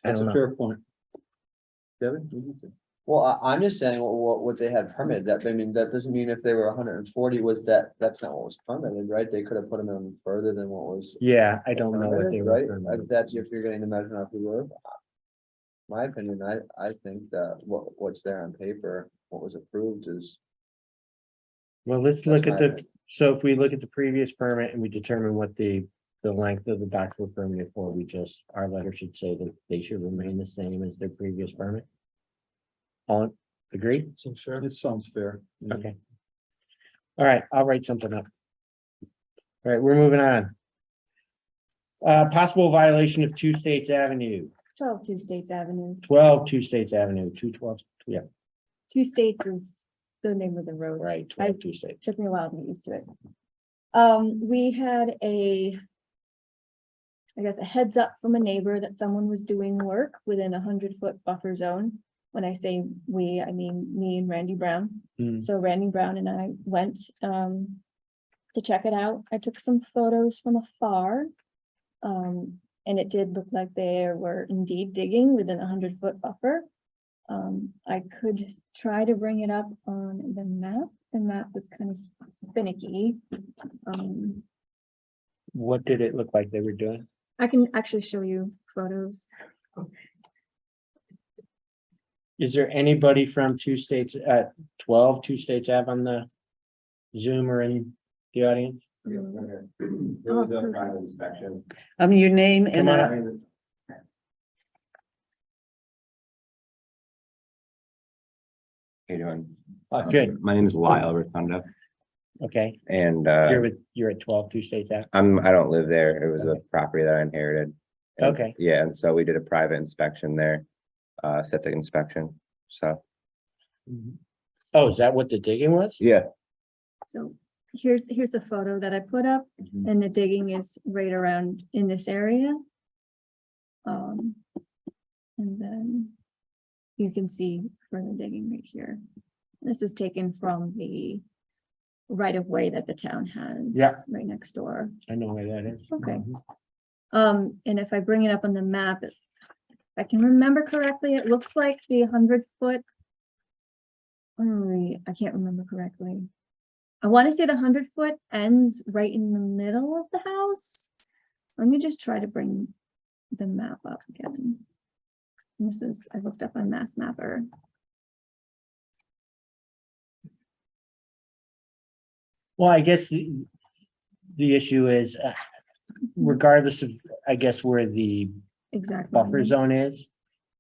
I That's don't a know. fair point. Kevin? What do you think? Well, I'm just saying what they had permitted, that, I mean, that doesn't mean if they were 140 that's not what was permitted, right? They could have put them in further than what was. Yeah, I don't know what they permitted, were. Right, permitted. that's if you're getting the measurement off the word. My opinion, I think that what's there on paper, what was approved is. Well, let's look That's at my the, opinion. so if we look at the previous permit and we determine what the length of the docks were permitted for, our letter should say that they should remain the same as their previous permit. All agree? Sure. It sounds fair. Yeah. Okay. All right, I'll write something up. All right, we're moving on. Possible violation of Two States Avenue. 12 Two States Avenue. 12 Two States Avenue, 212, yeah, Two States is the name of the road. right, 12 Two States. Took me a while to get used to it. We had I guess a heads up from a neighbor that someone was doing work within 100-foot buffer zone. When I say we, I mean me and Randy Brown. Hmm. So Randy Brown and I went to check it out. I took some photos from afar. And it did look like they were indeed digging within a 100-foot buffer. I could try to bring it up on the map. The map was kind of finicky. What did it look like they were doing? I can actually show you photos. Is there anybody from Two States, 12 Two States Ave on the Zoom or in the audience? There was a private inspection. Your name Come and, on up. How you doing? Good, My name is Lyle Rotunda, okay. and You're at 12 Two States Ave? I don't live there. It was a property that I inherited. And Okay. Yeah, and so we did a private inspection there, septic inspection. So, Oh, is that what the digging was? yeah. So here's a photo that I put up, and the digging is right around in this area. And then you can see further digging right here. This was taken from the right of way that the town has. Yeah. Right next door. I know where that is. Okay. And if I bring it up on the map, if I can remember correctly, it looks like the 100-foot. I can't remember correctly. I want to say the 100-foot ends right in the middle of the house. Let me just try to bring the map up again. This is, I looked up on Mass Mapper. Well, I guess the issue is, regardless of, I guess, where the Exactly. buffer zone is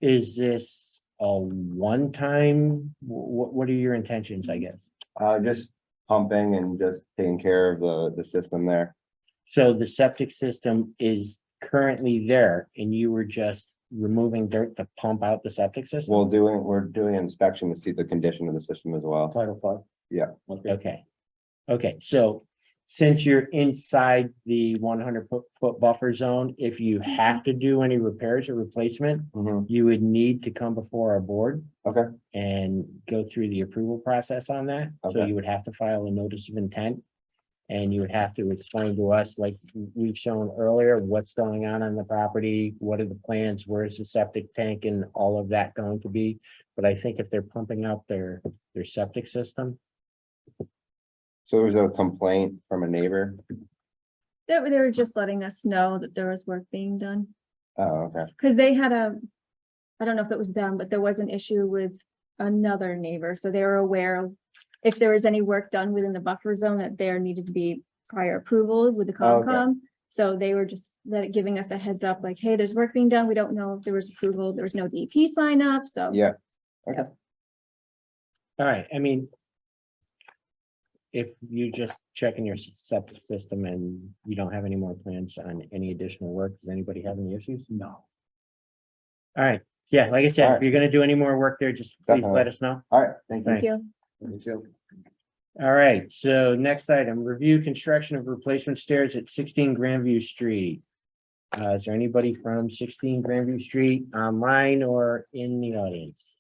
this a one-time? What are your intentions, I guess? Just pumping and just taking care of the system there. So the septic system is currently there and you were just removing dirt to pump out the septic system? We're doing an inspection to see the condition of the system as well. Title V. Yeah. Okay. Okay, so since you're inside the 100-foot buffer zone, if you have to do any repairs or replacement, you would need to come before our board. Okay. And go through the approval process on that. So Okay. you would have to file a notice of intent. And you would have to explain to us, like we've shown earlier, what's going on the property, what are the plans, where's the septic tank and all of that going to be. But I think if they're pumping out their septic system, So there was a complaint from a neighbor. They were just letting us know that there was work being done. Oh, okay. Because they had I don't know if it was them, but there was an issue with another neighbor, so they were aware of if there was any work done within the buffer zone, that there needed to be prior approval with the Oh, okay. Concom. So they were just giving us a heads up, like, hey, there's work being done. We don't know if there was approval. There was no DP sign up, so. Yeah. all right, I mean. If you just checking your septic system and you don't have any more plans on any additional work, does anybody have any issues? No. All right, yeah, like I said, All if right. you're gonna do any more work there, just please Definitely. let us know. All right. Thank you. Thank you. Thank you. All right, so next item, review construction of replacement stairs at 16 Grandview Street. Is there anybody from 16 Grandview Street online or in the audience?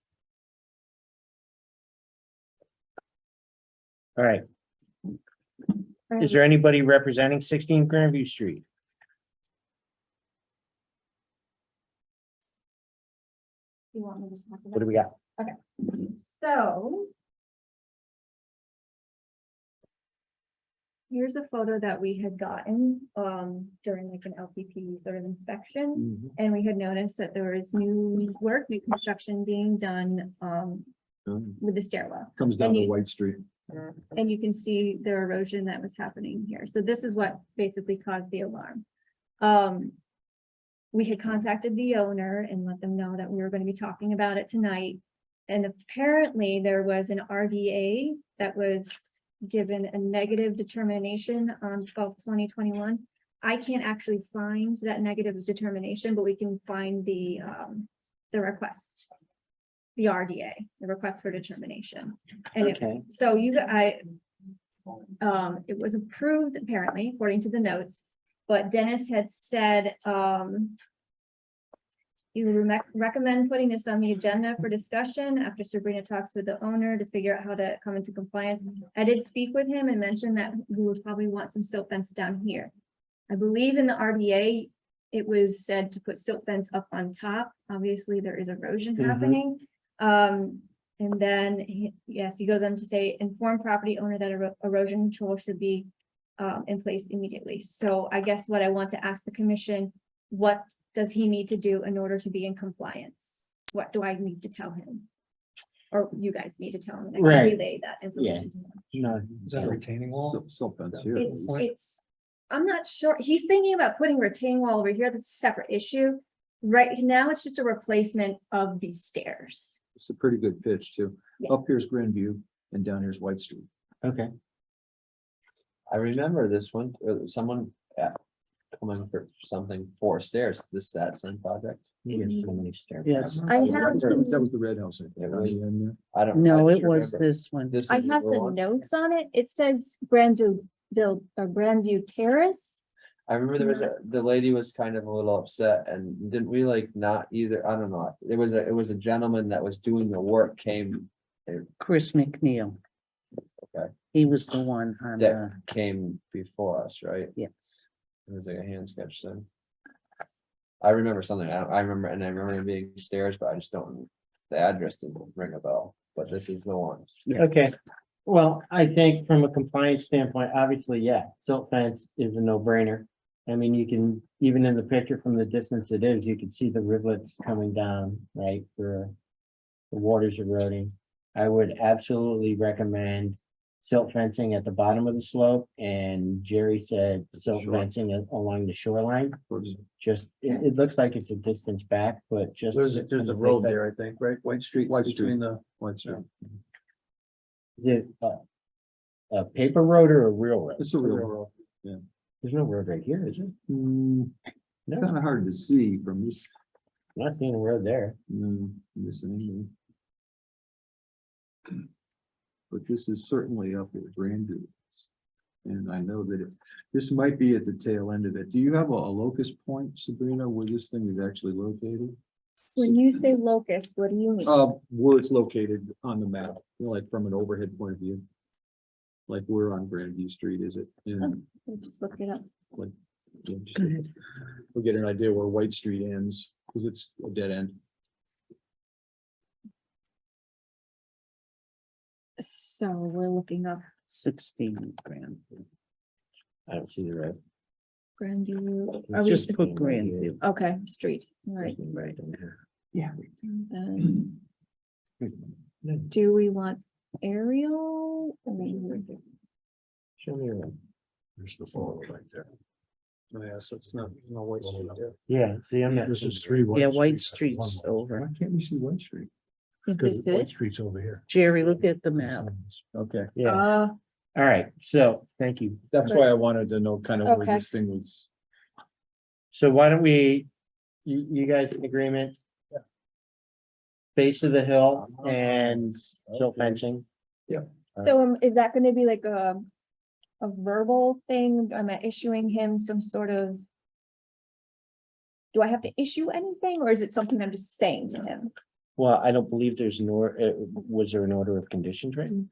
All right, is there anybody representing 16 Grandview Street? You want me to just talk about What do we got? So. Here's a photo that we had gotten during like an LPP sort of inspection. And we had noticed that there was new work, new construction being done with the stairwell. Comes down And to you- White Street. And you can see the erosion that was happening here. So this is what basically caused the alarm. We had contacted the owner and let them know that we were going to be talking about it tonight. And apparently there was an RDA that was given a negative determination on 12/20/21. I can't actually find that negative determination, but we can find the request. The RDA, the request for determination. And Okay. so it was approved apparently, according to the notes, but Dennis had said, you recommend putting this on the agenda for discussion after Sabrina talks with the owner to figure out how to come into compliance. I did speak with him and mentioned that we would probably want some silt fence down here. I believe in the RDA, it was said to put silt fence up on top. Obviously, there is erosion Mhm. happening. And then, yes, he goes on to say, inform property owner that erosion control should be in place immediately. So I guess what I want to ask the commission, what does he need to do in order to be in compliance? What do I need to tell him? Or you guys need to tell him, and I can Right. relay that information to him. No, Is that a retaining wall? So fence here. It's, I'm not sure, he's thinking about putting retaining wall over here, that's a separate issue. Right now, it's just a replacement of these stairs. It's a pretty good pitch too. Yeah. Up here's Grandview and down here's White Street. okay. I remember this one, someone coming for something for stairs. Is this that same project? Yes, so many stairs. Yes. I have, That was the red house. I think. Yeah, really? And, I don't. No, I it just was remember this one. This I is have the one. notes on it, it says Grandview Terrace. I remember there was the lady was kind of a little upset and didn't we like not either, I don't know, it was a gentleman that was doing the work Chris McNeil. Okay. He was the one on that the, came before us, right? yes. It was like a hand sketch thing. I remember something, I remember it being stairs, but I just don't, the address didn't ring a bell, but this is the one. Okay, well, I think from a compliance standpoint, obviously, yeah, silt fence is a no-brainer. I mean, you can, even in the picture from the distance it is, you can see the rivulets coming down, right, where the water's eroding. I would absolutely recommend silt fencing at the bottom of the slope, and Jerry said silt Sure. fencing along the shoreline. Just, it looks like it's a distance back, but just. There's a road there, I think, right? White Street. White Street. White Street. Is it a paper road or a real road? It's a real road. There's no road right here, is there? Kind No, of hard to see from this, I'm not seeing a road there. this angle. But this is certainly up at Grandview. And I know that this might be at the tail end of it. Do you have a locus point, Sabrina, where this thing is actually located? When you say locust, what do you mean? Where it's located on the map, like from an overhead point of view. Like where on Grandview Street is it? And Let me just look it up. like, yeah, just- we'll get an idea where White Street ends, because it's a dead end. So we're looking up 16 grand. I don't see the road. Grandview. Are we, Just put Grandview. okay, street, all right. Right in there. Yeah. Then do we want aerial? I mean, Show me a road. There's the photo right there. Oh, yeah, so it's not, no White Street there. Yeah, see, I'm not. This seeing is the three. Yeah, White Streets. Street's over. Why can't we see White Street? is Because this White it? Street's over here. Jerry, look at the map. Okay, road. Yeah, Uh, all right, so, thank you. that's why I wanted to know kind of where Okay. this thing was. So why don't we, you guys in agreement? Base of the hill and silt fencing? so is that gonna be like a verbal thing? Am I issuing him some sort of? Do I have to issue anything, or is it something I'm just saying to him? Well, I don't believe there's an order, was there an order of conditions written?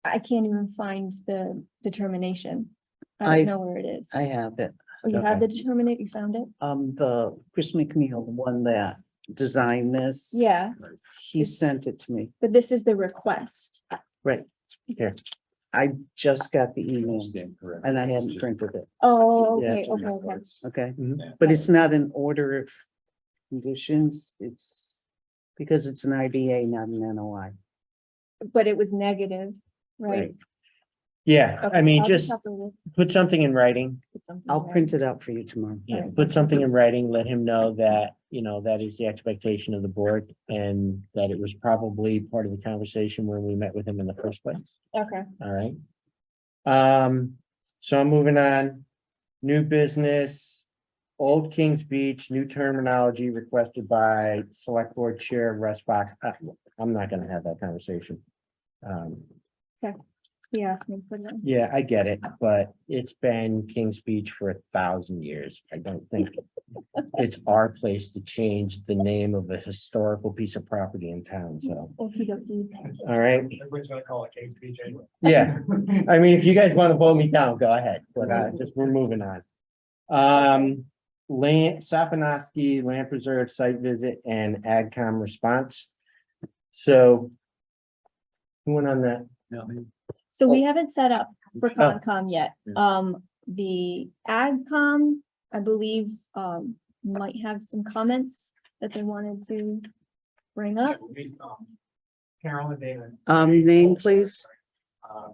I can't even find the determination. I- I don't know where it is. I have it. Oh, you have okay. the determinate, you found it? The Chris McNeil, the one that designed this, Yeah, he sent it to me. but this is the request. Right. Here. I just got the email Stand correct. and I hadn't printed it, Oh, Yeah, okay, okay, okay. okay? Mhm. But it's not an order of conditions, it's because it's an IDA, not an NOI. But it was negative, right? Yeah, I Okay, mean, I'll just have to look put something in writing. at something I'll there. print it out for you tomorrow. Yeah, Alright. put something in writing, let him know that, you know, that is the expectation of the board and that it was probably part of the conversation when we met with him in the first place. Okay, All right. So I'm moving on. New business, Old Kings Beach, new terminology requested by Select Board Chair Russ Fox. I'm not gonna have that conversation. Yeah. we put it on. Yeah, I get it, but it's been Kings Beach for 1,000 years. I don't think it's our place to change the name of a historical piece of property in town, so, Okey-dokey. all right? Everybody's gonna call it Kings Beach anyway. Yeah, I mean, if you guys want to vote me down, go ahead, but just we're moving on. Sapanowski Land Preserve Site Visit and AgCom response. So who went on that? So we haven't set up for Oh. Concom yet. Yeah. The AgCom, I believe, might have some comments that they wanted to bring up. Carolyn Damon. Name, please.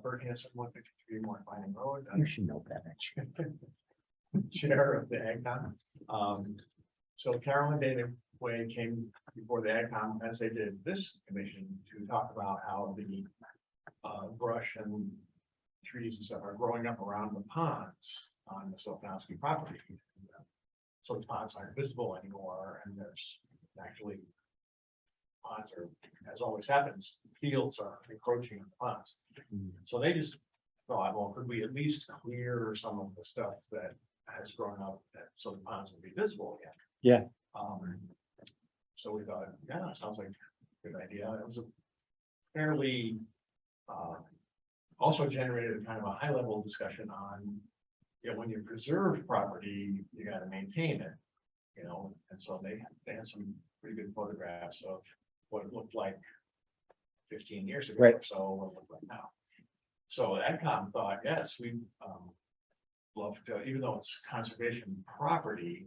Bert Hanson, 153 North Vining Road. You should know better. Chair of the AgCom. So Carolyn Damon Way came before the AgCom, as they did this commission, to talk about how the brush and trees and stuff are growing up around the ponds on the Sopanowski property. So the ponds aren't visible anymore, and there's actually ponds are, as always happens, fields are encroaching on the ponds. So they just thought, well, could we at least clear some of the stuff that has grown up so the ponds will be visible again? Yeah. So we thought, yeah, sounds like a good idea. It was a fairly also generated kind of a high level discussion on, you know, when you preserve property, you got to maintain it, you know, and so they had some pretty good photographs of what it looked like 15 years ago Right. or so, what it looked like now. So AgCom thought, yes, we love to, even though it's conservation property,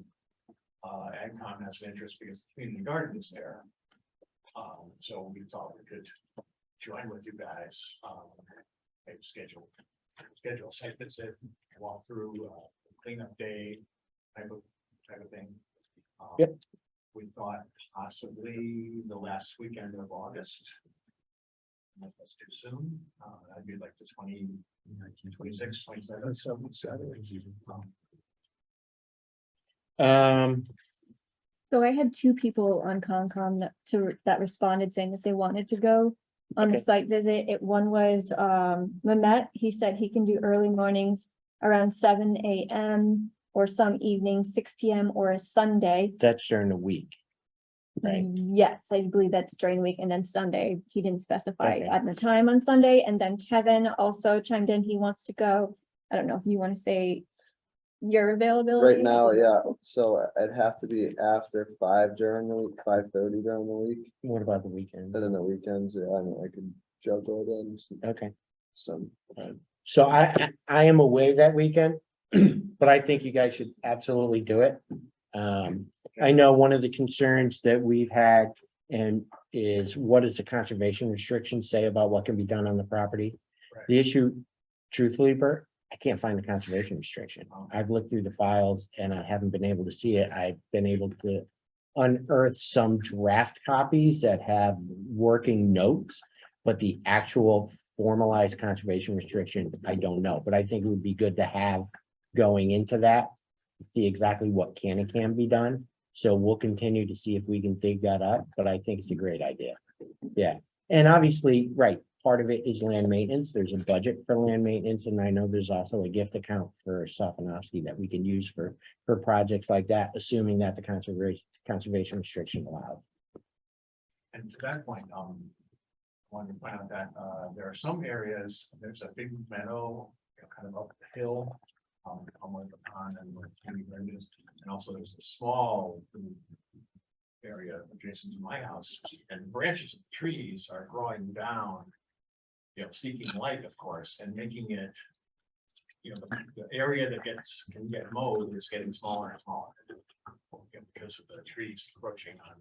AgCom has an interest because the community garden is there. So we thought we could join with you guys, maybe schedule a site visit, walk through, cleanup day type of thing. Yep. We thought possibly the last weekend of August. That's too soon. That'd be like the 26, 27. So I had two people on Concom that responded saying that they wanted to go on the Okay. site visit. One was Mehmet. He said he can do early mornings around 7 a.m. or some evenings, 6 p.m. or a Sunday. That's during the week. Right. Yes, I believe that's during the week, and then Sunday, he didn't specify Okay. at the time on Sunday, and then Kevin also chimed in, he wants to go. I don't know if you want to say your availability. Right now, yeah, so it'd have to be after 5 during the week, 5:30 during the week, What about the weekend? and then the weekends, yeah, I mean, I could juggle it in Okay. some time. So I am away that weekend, but I think you guys should absolutely do it. I know one of the concerns that we've had and is what does the conservation restriction say about what can be done on the property? Right. The issue, truthfully, Bert, I can't find the conservation restriction. I've looked through the files and I haven't been able to see it. I've been able to unearth some draft copies that have working notes, but the actual formalized conservation restriction, I don't know, but I think it would be good to have going into that. See exactly what can and can be done. So we'll continue to see if we can dig that up, but I think it's a great idea. Yeah, and obviously, right, part of it is land maintenance. There's a budget for land maintenance, and I know there's also a gift account for Sapanowski that we can use for projects like that, assuming that the conservation restriction allows. And to that point, I wanted to point out that there are some areas, there's a big meadow, you know, kind of up the hill. On where the pond and where the is, and also there's a small area adjacent to my house, and branches of trees are growing down, you know, seeking light, of course, and making it, you know, the area that can get mowed is getting smaller and smaller because of the trees encroaching on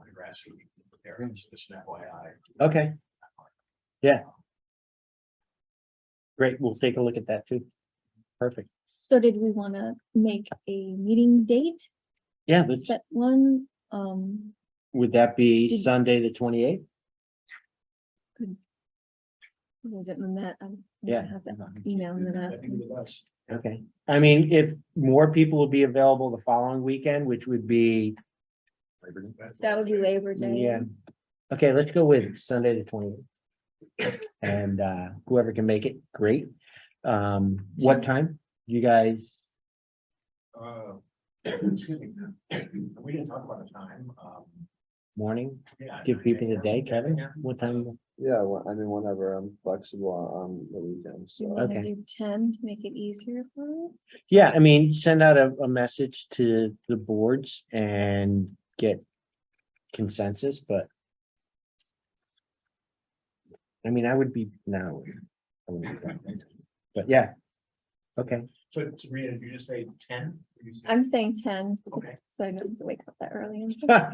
the grassy areas. Just an FYI. Okay. Yeah. Great, we'll take a look at that too. Perfect. So did we want to make a meeting date, Yeah, let's, set one? would that be Did- Sunday, the 28th? Was it Mehmet? I'm Yeah. gonna have to email him I that. think it was. Okay, I mean, if more people will be available the following weekend, which would be, That would be Labor Day. yeah. Okay, let's go with Sunday the 20th. And whoever can make it, great. What time? You guys, Excuse me, we didn't talk about a time. morning, Yeah. give people the day, Kevin, what time? Yeah, I mean, whenever I'm flexible on the weekends, You so. wanna Okay. do 10 to make it easier for us? Yeah, I mean, send out a message to the boards and get consensus, but. I mean, I would be, no. I wouldn't be that. But yeah. Okay, So Sabrina, did you just say 10? I'm saying 10, Okay. so I don't have to wake up that early. and stuff.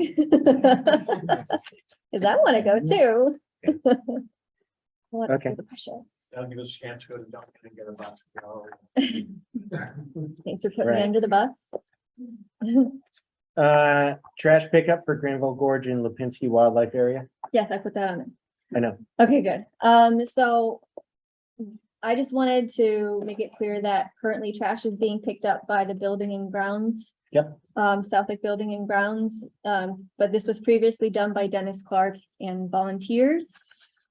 Cause I wanna go too. What Okay. the pressure? That'll give us a chance to go to Dunkin' and get a box of flour. Thanks for putting me Right. under the bus. trash pickup for Granville Gorge and Lipinski Wildlife Area, Yes, I put that on it. I know. Okay, good. So I just wanted to make it clear that currently trash is being picked up by the building and grounds. Yep. Southwick Building and Grounds, but this was previously done by Dennis Clark and volunteers.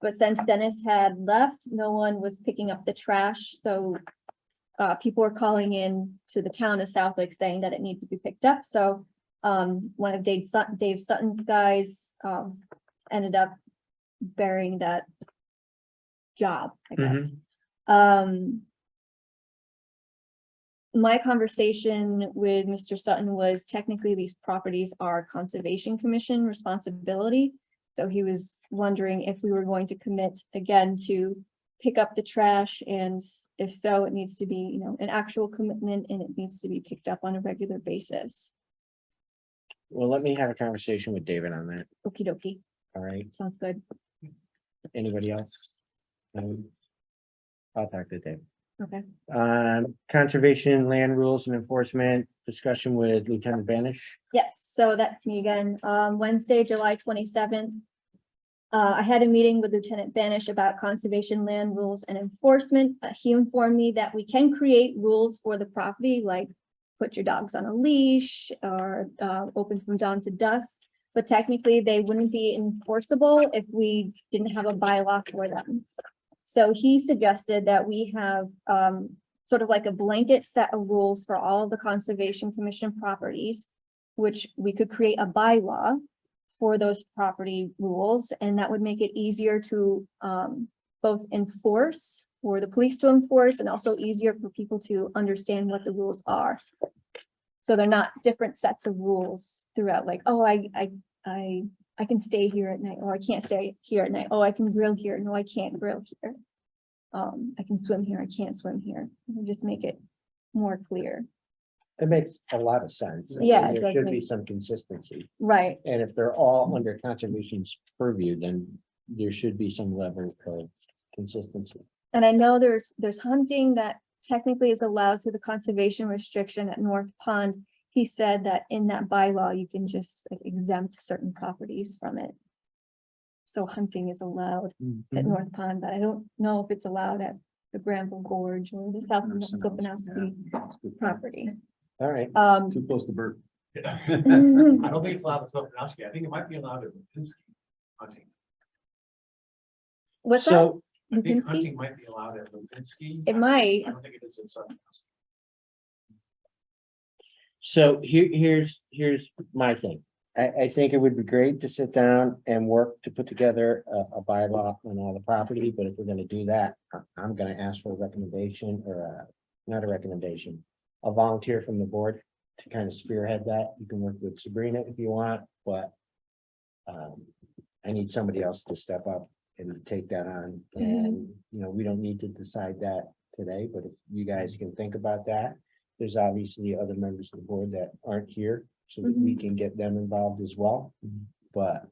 But since Dennis had left, no one was picking up the trash, so people were calling in to the town of Southwick saying that it needed to be picked up, so one of Dave Sutton's guys ended up bearing that job, I guess. My conversation with Mr. Sutton was technically these properties are Conservation Commission responsibility. So he was wondering if we were going to commit again to pick up the trash, and if so, it needs to be, you know, an actual commitment and it needs to be picked up on a regular basis. Well, let me have a conversation with David on that, Okie dokie, all right? sounds good. Anybody else? I'll talk to Dave. Okay. Conservation, land rules and enforcement, discussion with Lieutenant Banish. Yes, so that's me again. Wednesday, July 27th. I had a meeting with Lieutenant Banish about conservation land rules and enforcement. He informed me that we can create rules for the property, like put your dogs on a leash or open from dawn to dusk. But technically, they wouldn't be enforceable if we didn't have a bylaw for them. So he suggested that we have sort of like a blanket set of rules for all of the Conservation Commission properties, which we could create a bylaw for those property rules, and that would make it easier to both enforce, for the police to enforce, and also easier for people to understand what the rules are. So they're not different sets of rules throughout, like, oh, I can stay here at night, or I can't stay here at night. Oh, I can grill here. No, I can't grill here. I can swim here. I can't swim here. We'll just make it more clear. It makes a lot of sense. Yeah, it There does should be make- some consistency, Right. and if they're all under conservation's purview, then there should be some level of consistency. And I know there's hunting that technically is allowed through the conservation restriction at North Pond. He said that in that bylaw, you can just like, exempt certain properties from it. So hunting is allowed at North Pond, but I don't know if it's allowed at the Granville Gorge or the South Sopanowski property. All right, Too close to Bert. I don't think it's allowed to Sopanowski. I think it might be allowed at Lipinski hunting. What's that? so, I think Lipinski? hunting might be allowed at Lipinski. It might. I don't think it is in Sopanowski. so here's my thing. I think it would be great to sit down and work to put together a bylaw on all the property, but if we're gonna do that, I'm gonna ask for a recommendation or not a recommendation. A volunteer from the board to kind of spearhead that. You can work with Sabrina if you want, but I need somebody else to step up and take that on. And, you know, we don't need to decide that today, but if you guys can think about that. There's obviously other members of the board that aren't here, so that we can get them involved as well. But,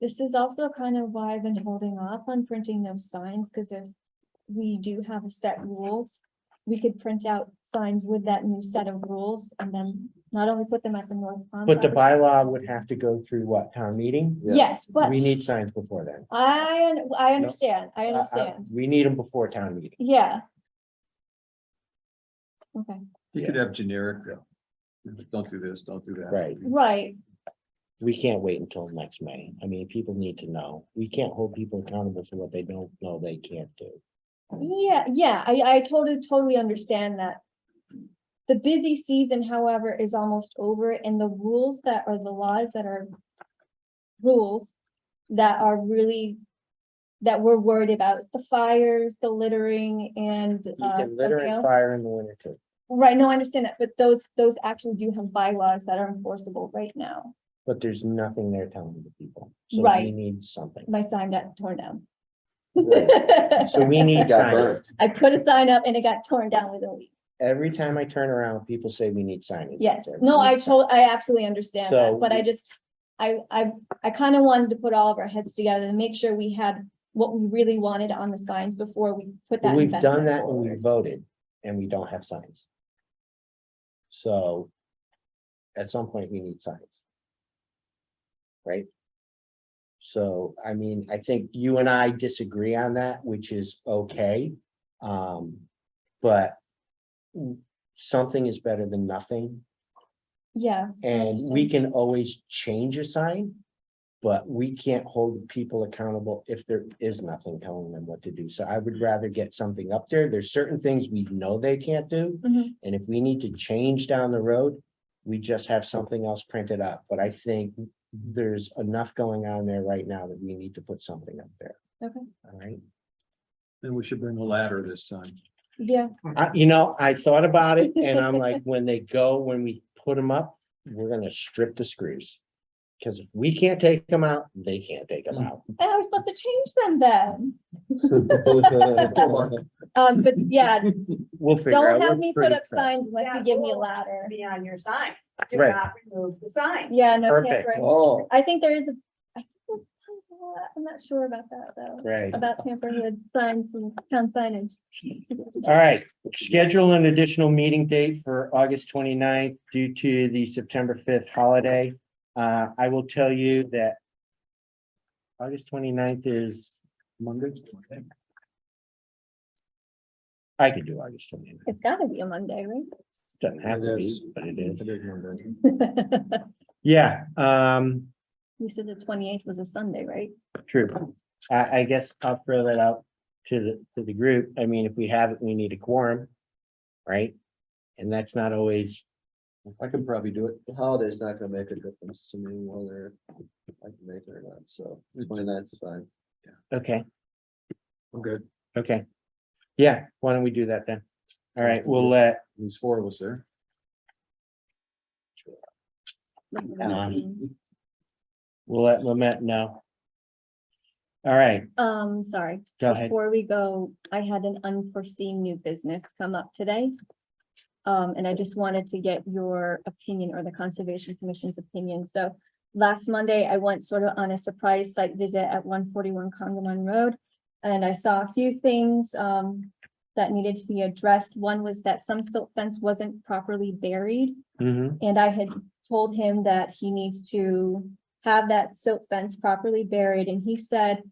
This is also kind of why I've been holding off on printing those signs, because if we do have a set rules, we could print out signs with that new set of rules and then not only put them at the North Pond. but the property- bylaw would have to go through what, town meeting? Yeah. Yes, but We need signs before then. I understand, I understand. We need them before town meeting. Yeah. Okay, You could have generic, don't do this, don't do that. Right. right, We can't wait until next May. I mean, people need to know. We can't hold people accountable for what they don't know they can't do. yeah, I totally understand that. The busy season, however, is almost over, and the rules that are the laws that are rules that are really, that we're worried about is the fires, the littering, and You can litter something and else. fire in the winter too. Right, no, I understand that, but those actually do have bylaws that are enforceable right now. But there's nothing there telling the people. So we Right. need something. My sign got torn down. So we need Got signage. burnt. I put a sign up and it got torn down within a week. Every time I turn around, people say we need signage. Yes, There, no, we I need signage. I absolutely understand So that, but I we- just, I kind of wanted to put all of our heads together and make sure we had what we really wanted on the signs before we put that We've done investment that and we forward. voted and we don't have signs. So at some point we need signs. Right? So, I mean, I think you and I disagree on that, which is okay. But something is better than nothing. Yeah. I And we understand. can always change a sign. But we can't hold people accountable if there is nothing telling them what to do. So I would rather get something up there. There's certain things we know they can't do. Mhm. And if we need to change down the road, we just have something else printed up. But I think there's enough going on there right now that we need to put something up there. Okay. All right. Then we should bring a ladder this time. Yeah, I thought about it and I'm like, when we put them up, we're gonna strip the screws. Because if we can't take them out, they can't take them out. and I was supposed to change them then. But yeah, We'll figure out. don't have We're me put pretty up proud. signs unless you give me a ladder. Be on your sign. Do Right. not remove the sign. Yeah, no, Perfect. tampering. Oh, I think there is I'm not sure about that though, Right. about tamperhood signs and town signage. All right, schedule an additional meeting date for August 29th due to the September 5th holiday. I will tell you that August 29th is Monday. I could do August 29th. It's gotta be a Monday, Doesn't have It to is. be, but it is. It is Monday. right? Yeah, You said the 28th was a Sunday, right? true. I guess I'll throw that out to the group. I mean, if we have it, we need a quorum, right? And that's not always, I can probably do it. The holiday's not gonna make a difference to me whether I can make it or not, so 29th's fine. okay, I'm good. okay. Yeah, why don't we do that then? All right, we'll let, There's four of us there. we'll let Lamette know. All right, Sorry. go ahead. Before we go, I had an unforeseen new business come up today. And I just wanted to get your opinion or the Conservation Commission's opinion. So last Monday, I went sort of on a surprise site visit at 141 Congamon Road. And I saw a few things that needed to be addressed. One was that some silt fence wasn't properly buried. Mhm. And I had told him that he needs to have that silt fence properly buried, and he said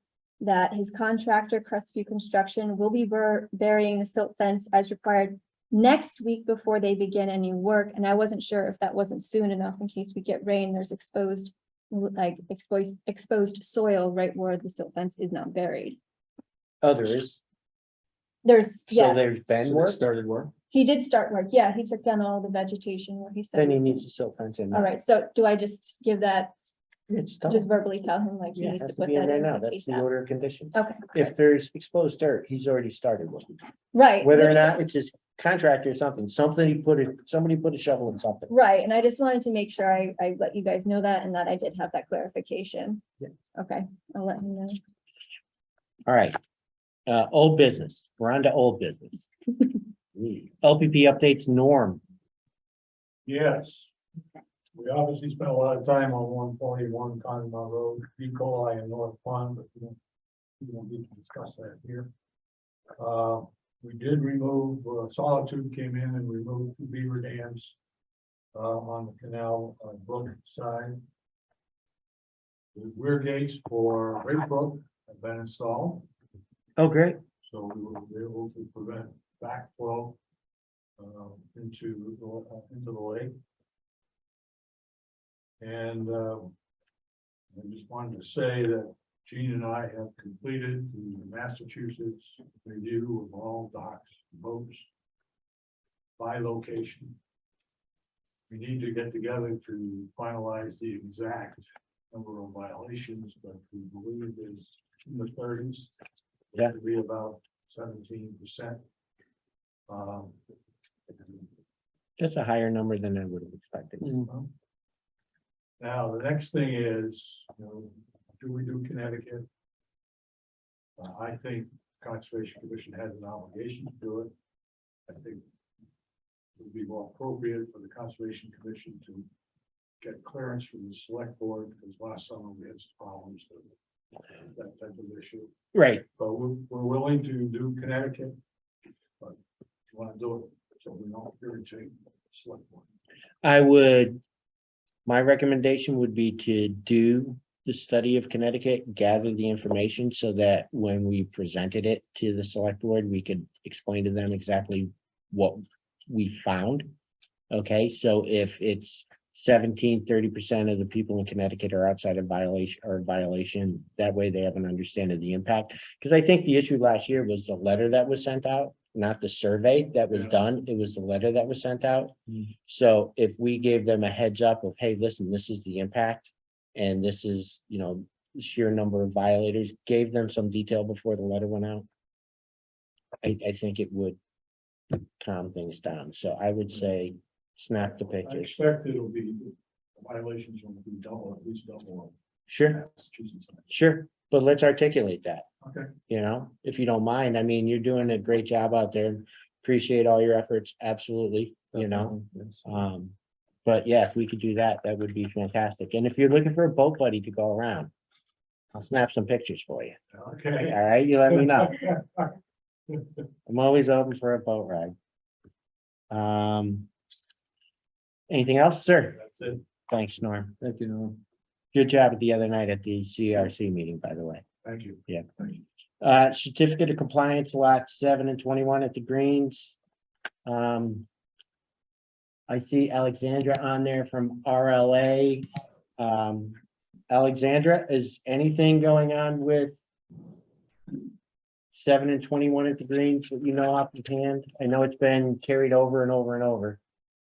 that his contractor, Crestview Construction, will be burying the silt fence as required next week before they begin any work, and I wasn't sure if that wasn't soon enough in case we get rain, there's exposed soil right where the silt fence is not buried. Oh, there is, There's, so yeah, there's been So work, this started work. he did start work, yeah, he took down all the vegetation where he said. then he needs a silt fence in. All right, so do I just give that, Yeah, just tell just him. verbally tell him like he Yeah, needs has to to put be in that there in? now. like That's the ASAP? order of conditions. Okay, If there's exposed dirt, he's already started working. right. Whether or there's- not it's his contractor or something, somebody put a shovel in something. Right, and I just wanted to make sure I let you guys know that and that I did have that clarification. Yeah. Okay, I'll let him know. All right. Old business. We're on to old business. LPP updates, Norm. Yes. We obviously spent a lot of time on 141 Congamon Road, E. coli and North Pond, but we don't need to discuss that here. We did remove, Solitude came in and removed the beaver dams on the canal brook side. The rear gates for Great Brook have been installed, Oh, great. so we will be able to prevent backflow into the lake. And I just wanted to say that Gene and I have completed the Massachusetts review of all docks, boats by location. We need to get together to finalize the exact number of violations, but we believe is in the 30s. Yeah. To be about 17%. That's a higher number than I would have expected. Now, the next thing is, do we do Connecticut? I think Conservation Commission has an obligation to do it. I think it would be more appropriate for the Conservation Commission to get clearance from the select board, because last summer we had some problems with that type of issue. Right. But we're willing to do Connecticut. But if you want to do it, so we don't irritate the select board. My recommendation would be to do the study of Connecticut, gather the information so that when we presented it to the select board, we could explain to them exactly what we found. Okay, so if it's 30% of the people in Connecticut are outside of violation, that way they have an understanding of the impact. Because I think the issue last year was the letter that was sent out, not the survey that was done. It was the letter that was sent out. So if we gave them a heads up of, hey, listen, this is the impact. And this is, the sheer number of violators, gave them some detail before the letter went out. I think it would calm things down. So I would say snap the I pictures. expect it'll be, the violations will be double, at least double. Sure, Massachusetts. sure. But let's articulate that. Okay. If you don't mind. I mean, you're doing a great job out there. Appreciate all your efforts. Absolutely, but yeah, if we could do that, that would be fantastic. And if you're looking for a boat buddy to go around, I'll snap some pictures for you. Okay. All right, you let me know. I'm always open for a boat ride. Anything else, sir? That's it. Thanks, Norm. Thank you, Norm. Good job the other night at the CRC meeting, by the way. Thank you. Yeah. Thank you. Certificate of compliance, lot 7 and 21 at the Greens. I see Alexandra on there from RLA. Alexandra, is anything going on with 7 and 21 at the Greens that you know off the hand? I know it's been carried over and over and over.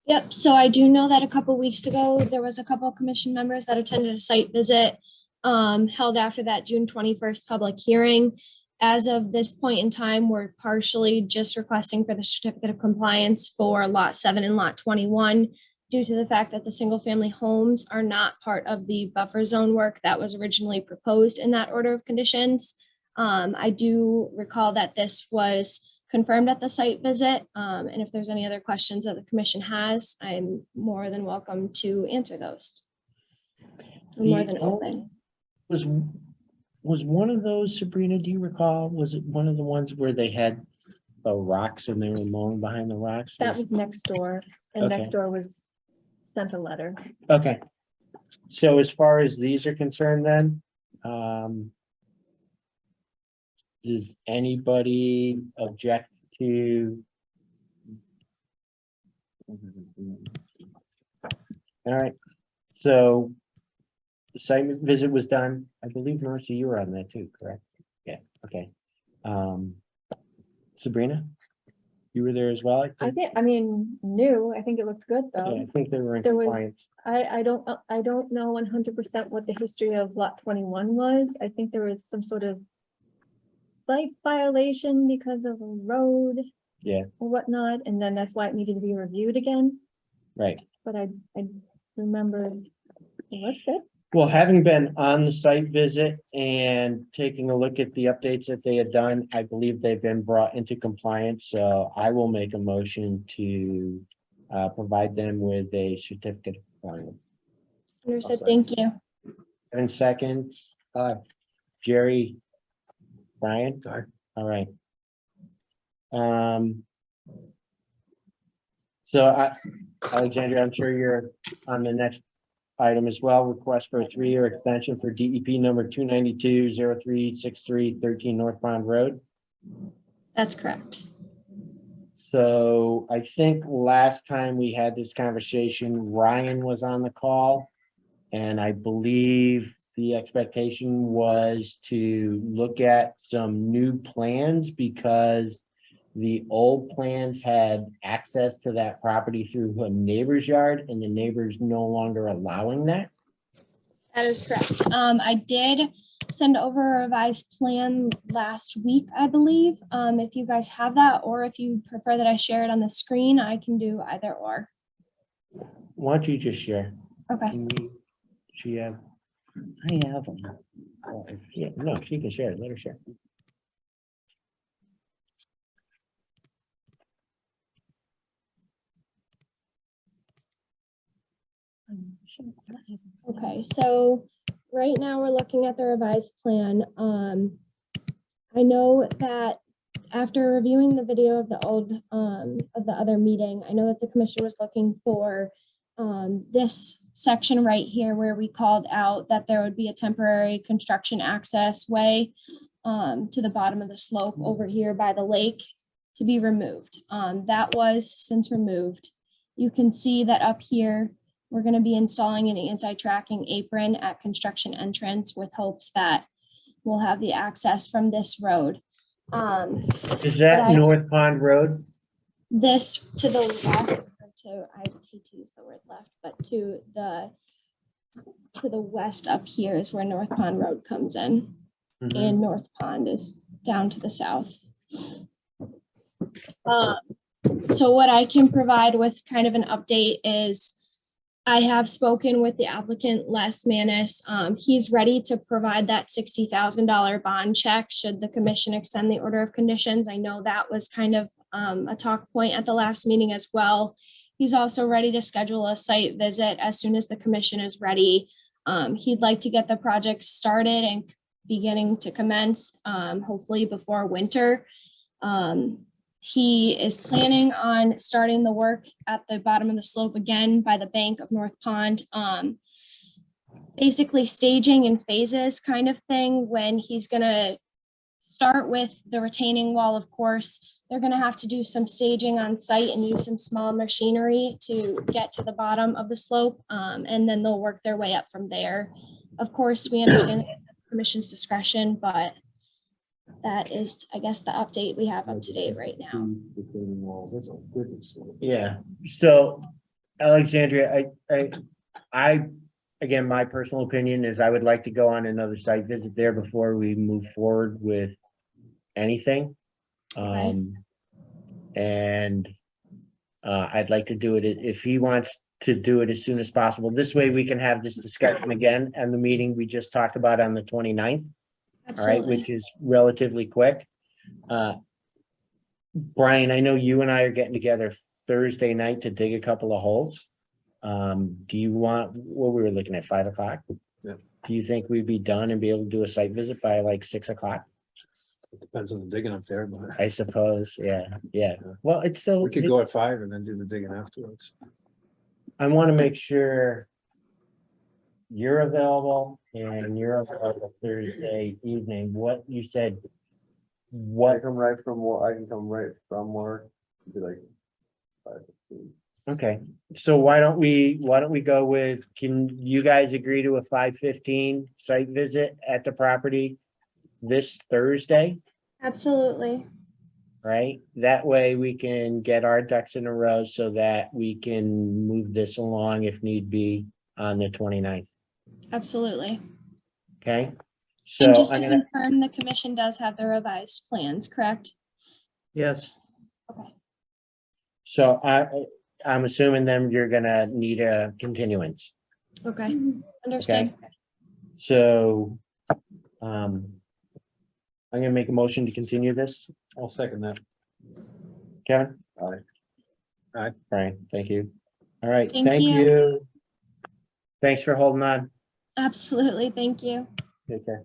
Yep, so I do know that a couple weeks ago, there was a couple of commission members that attended a site visit held after that June 21st public hearing. As of this point in time, we're partially just requesting for the certificate of compliance for lot 7 and lot 21 due to the fact that the single family homes are not part of the buffer zone work that was originally proposed in that order of conditions. I do recall that this was confirmed at the site visit. And if there's any other questions that the commission has, I'm more than welcome to answer those. I'm more than open. Was one of those, Sabrina, do you recall? Was it one of the ones where they had the rocks and they were mowing behind the rocks? That was next door, and Okay. next door was sent a letter. Okay. So as far as these are concerned then, does anybody object to? All right, so the site visit was done. I believe, Marcia, you were on that too, correct? Yeah, okay. Sabrina, you were there as well? I think, I think it looked good Yeah, though. I think they were in There was- compliance. I don't know 100% what the history of lot 21 was. I think there was some sort of slight violation because of a road. Yeah. Or whatnot, and then that's why it needed to be reviewed again, Right. but I remember it was good. Well, having been on the site visit and taking a look at the updates that they had done, I believe they've been brought into compliance. So I will make a motion to provide them with a certificate of compliance. Understood, thank you. 7 seconds. Jerry. Brian? Aye. All right. So Alexandra, I'm sure you're on the next item as well. Request for a 3-year extension for DEP number 292-0363-13 North Pond Road. That's correct. So I think last time we had this conversation, Ryan was on the call. And I believe the expectation was to look at some new plans because the old plans had access to that property through a neighbor's yard and the neighbor's no longer allowing that. That is correct. I did send over a revised plan last week, I believe. If you guys have that, or if you prefer that I share it on the screen, I can do either or. Why don't you just share? Okay. She have, I have them. yeah, no, she can share, let her share. Okay, so right now we're looking at the revised plan. I know that after reviewing the video of the old, of the other meeting, I know that the commission was looking for this section right here where we called out that there would be a temporary construction access way to the bottom of the slope over here by the lake to be removed. That was since removed. You can see that up here, we're going to be installing an anti-tracking apron at construction entrance with hopes that we'll have the access from this road. Is that I- North Pond Road? This to the left, or to, I hate to use the word left, but to the west up here is where North Pond Road comes in. And North Pond is down to the south. So what I can provide with kind of an update is I have spoken with the applicant, Les Manis. He's ready to provide that $60,000 bond check should the commission extend the order of conditions. I know that was kind of a talk point at the last meeting as well. He's also ready to schedule a site visit as soon as the commission is ready. He'd like to get the project started and beginning to commence, hopefully before winter. He is planning on starting the work at the bottom of the slope again by the bank of North Pond. Basically staging in phases kind of thing. When he's gonna start with the retaining wall, of course, they're gonna have to do some staging on site and use some small machinery to get to the bottom of the slope. And then they'll work their way up from there. Of course, we understand that it's at the commission's discretion, but that is, I guess, the update we have up to date right now. That's a wicked slope. Yeah, so Alexandria, I, again, my personal opinion is I would like to go on another site visit there before we move forward with anything. And I'd like to do it if he wants to do it as soon as possible. This way we can have this discussion again and the meeting we just talked about on the 29th. All right, Absolutely. which is relatively quick. Brian, I know you and I are getting together Thursday night to dig a couple of holes. Do you want, what we were looking at, 5 o'clock? Yeah. Do you think we'd be done and be able to do a site visit by like 6 o'clock? It depends on the digging up there, but I suppose, yeah. Well, it's still, we could go at 5 and then do the digging afterwards. I want to make sure you're available and you're available Thursday evening. What you said, I what, come right from work, I can come right from work, be like 5:15. okay, so why don't we go with, can you guys agree to a 5:15 site visit at the property this Thursday, Absolutely. right? That way we can get our ducks in a row so that we can move this along if need be on the 29th, Absolutely. okay? So And just I'm to gonna, confirm, the commission does have the revised plans, correct? Yes, Okay. so I'm assuming then you're gonna need a continuance. Okay, understood. So, I'm gonna make a motion to continue this. I'll second that. Kevin? Aye. Aye. Brian, thank you. All right, Thank thank you. you. Thanks for holding on. Absolutely, thank you. Take care.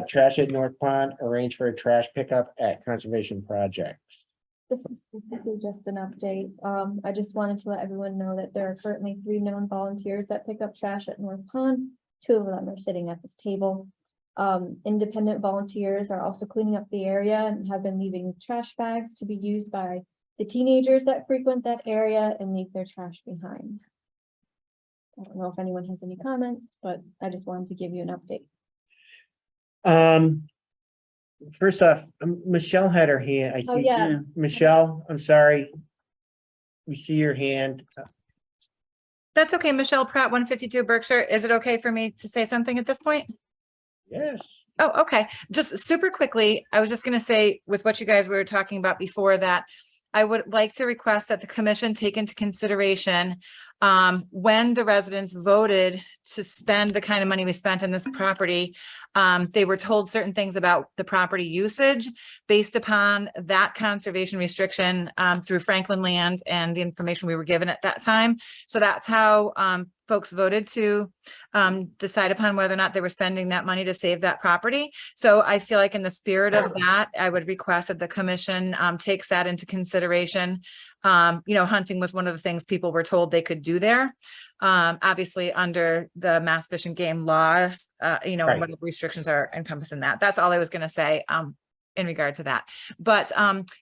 Trash at North Pond, arrange for a trash pickup at conservation projects. This is basically just an update. I just wanted to let everyone know that there are currently 3 known volunteers that pick up trash at North Pond. 2 of them are sitting at this table. Independent volunteers are also cleaning up the area and have been leaving trash bags to be used by the teenagers that frequent that area and leave their trash behind. I don't know if anyone has any comments, but I just wanted to give you an update. First off, Michelle had her hand. I Oh, see. yeah. Michelle, I'm sorry. We see your hand. That's okay. Michelle Pratt, 152 Berkshire. Is it okay for me to say something at this point? Yes. Oh, okay. Just super quickly, I was just gonna say with what you guys were talking about before that, I would like to request that the commission take into consideration when the residents voted to spend the kind of money we spent on this property, they were told certain things about the property usage based upon that conservation restriction through Franklin Land and the information we were given at that time. So that's how folks voted to decide upon whether or not they were spending that money to save that property. So I feel like in the spirit of that, I would request that the commission takes that into consideration. Hunting was one of the things people were told they could do there. Obviously under the Mass Fish and Game laws, Right. and what restrictions are encompassed in that. That's all I was going to say in regard to that. But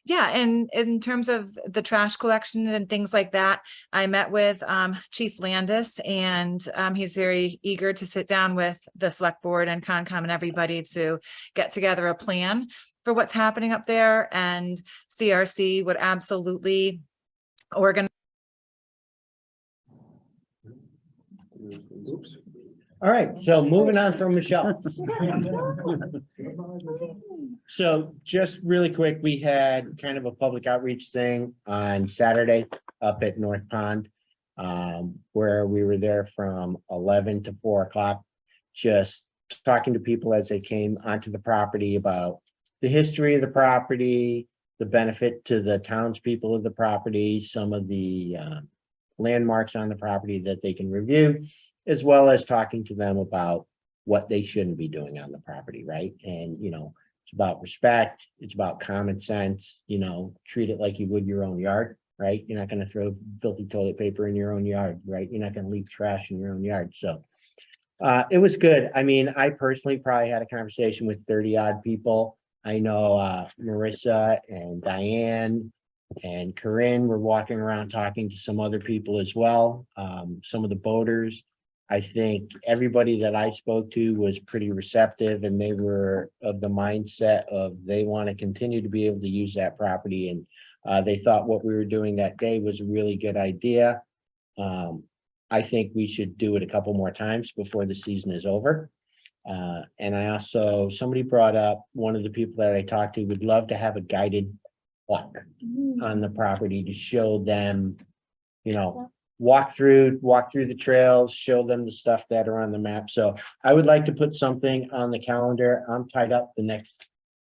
yeah, and in terms of the trash collection and things like that, I met with Chief Landis, and he's very eager to sit down with the select board and Concom and everybody to get together a plan for what's happening up there, and CRC would absolutely organize. Oops. All right, so moving on from Michelle. So just really quick, we had kind of a public outreach thing on Saturday up at North Pond. Where we were there from 11 to 4 o'clock, just talking to people as they came onto the property about the history of the property, the benefit to the townspeople of the property, some of the landmarks on the property that they can review, as well as talking to them about what they shouldn't be doing on the property, right? And, it's about respect, it's about common sense, treat it like you would your own yard, right? You're not gonna throw filthy toilet paper in your own yard, right? You're not gonna leave trash in your own yard, so. It was good. I mean, I personally probably had a conversation with 30 odd people. I know Marissa and Diane and Corinne were walking around talking to some other people as well. Some of the boaters. I think everybody that I spoke to was pretty receptive, and they were of the mindset of they want to continue to be able to use that property. And they thought what we were doing that day was a really good idea. I think we should do it a couple more times before the season is over. And I also, somebody brought up, one of the people that I talked to would love to have a guided walk on the property to show them, walk through the trails, show them the stuff that are on the map. So I would like to put something on the calendar. I'm tied up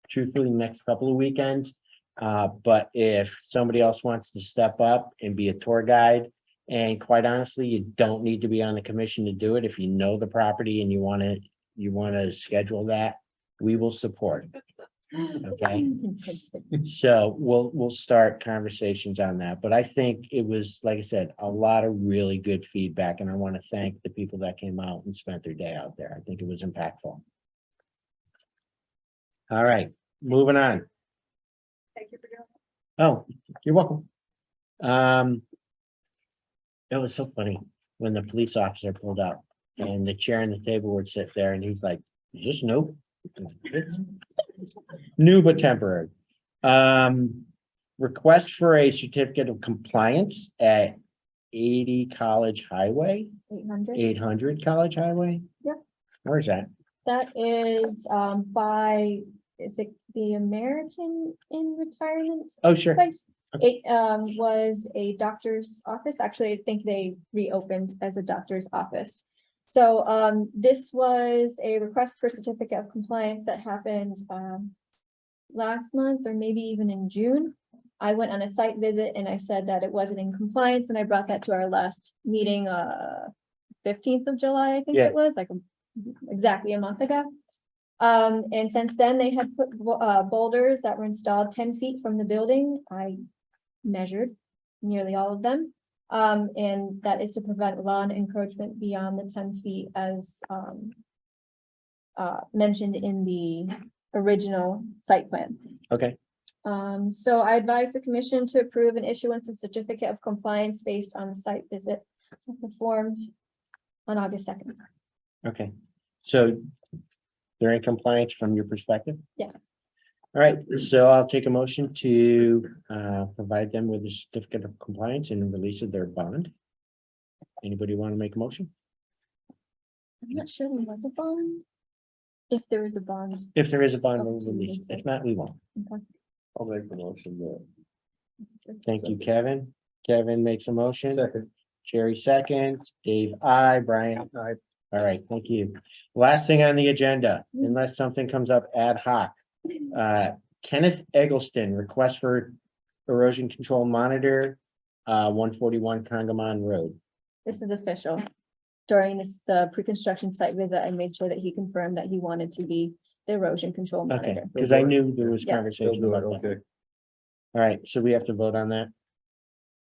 truthfully, next couple of weekends. But if somebody else wants to step up and be a tour guide, and quite honestly, you don't need to be on the commission to do it. If you know the property and you want to schedule that, we will support. Okay. So we'll start conversations on that. But I think it was, like I said, a lot of really good feedback, and I want to thank the people that came out and spent their day out there. I think it was impactful. All right, moving on. Thank you for doing Oh, you're welcome. It was so funny when the police officer pulled up and the chair and the table would sit there, and he's like, "Is this new?" It's new but temporary. Request for a certificate of compliance at 80 College Highway, 800. 800 College Highway? Yep. Where's that? That is is it the American in Retirement Oh, sure. place? It was a doctor's office. Actually, I think they reopened as a doctor's office. So this was a request for certificate of compliance that happened last month, or maybe even in June. I went on a site visit and I said that it wasn't in compliance, and I brought that to our last meeting 15th of July, I think Yeah. it was, like exactly a month ago. And since then, they had put boulders that were installed 10 feet from the building. I measured nearly all of them. And that is to prevent lawn encroachment beyond the 10 feet as mentioned in the original site plan. Okay, So I advise the commission to approve an issuance of certificate of compliance based on the site visit performed on August 2nd. okay. So they're in compliance from your perspective? Yeah. All right, so I'll take a motion to provide them with a certificate of compliance and release of their bond. Anybody want to make a motion? I'm not sure there was a bond. If there is a bond. If there is a bond, Oh, we'll release it. If not, we won't. Okay. I'll make the motion that. Thank you, Kevin. Kevin makes a motion. Second. Jerry seconds. Dave, I, Brian. Aye. All right, thank you. Last thing on the agenda, unless something comes up ad hoc. Kenneth Eggleston, request for erosion control monitor, 141 Congamon Road. This is official. During the pre-construction site visit, I made sure that he confirmed that he wanted to be the erosion control Okay, monitor. because I knew there was Yeah. They'll conversation do it, about that. okay. All right, so we have to vote on that.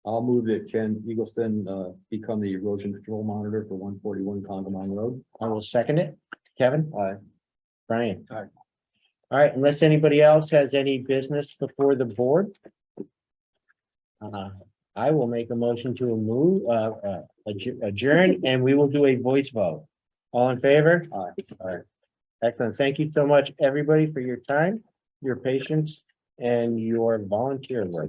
I'll move that Ken Eagleston become the erosion control monitor for 141 Congamon Road. I will second it. Kevin? Aye. Brian? Aye. All right, unless anybody else has any business before the board. I will make a motion to move, adjourn, and we will do a voice vote. All in favor? Aye. All right. Excellent. Thank you so much, everybody, for your time, your patience, and your volunteer work.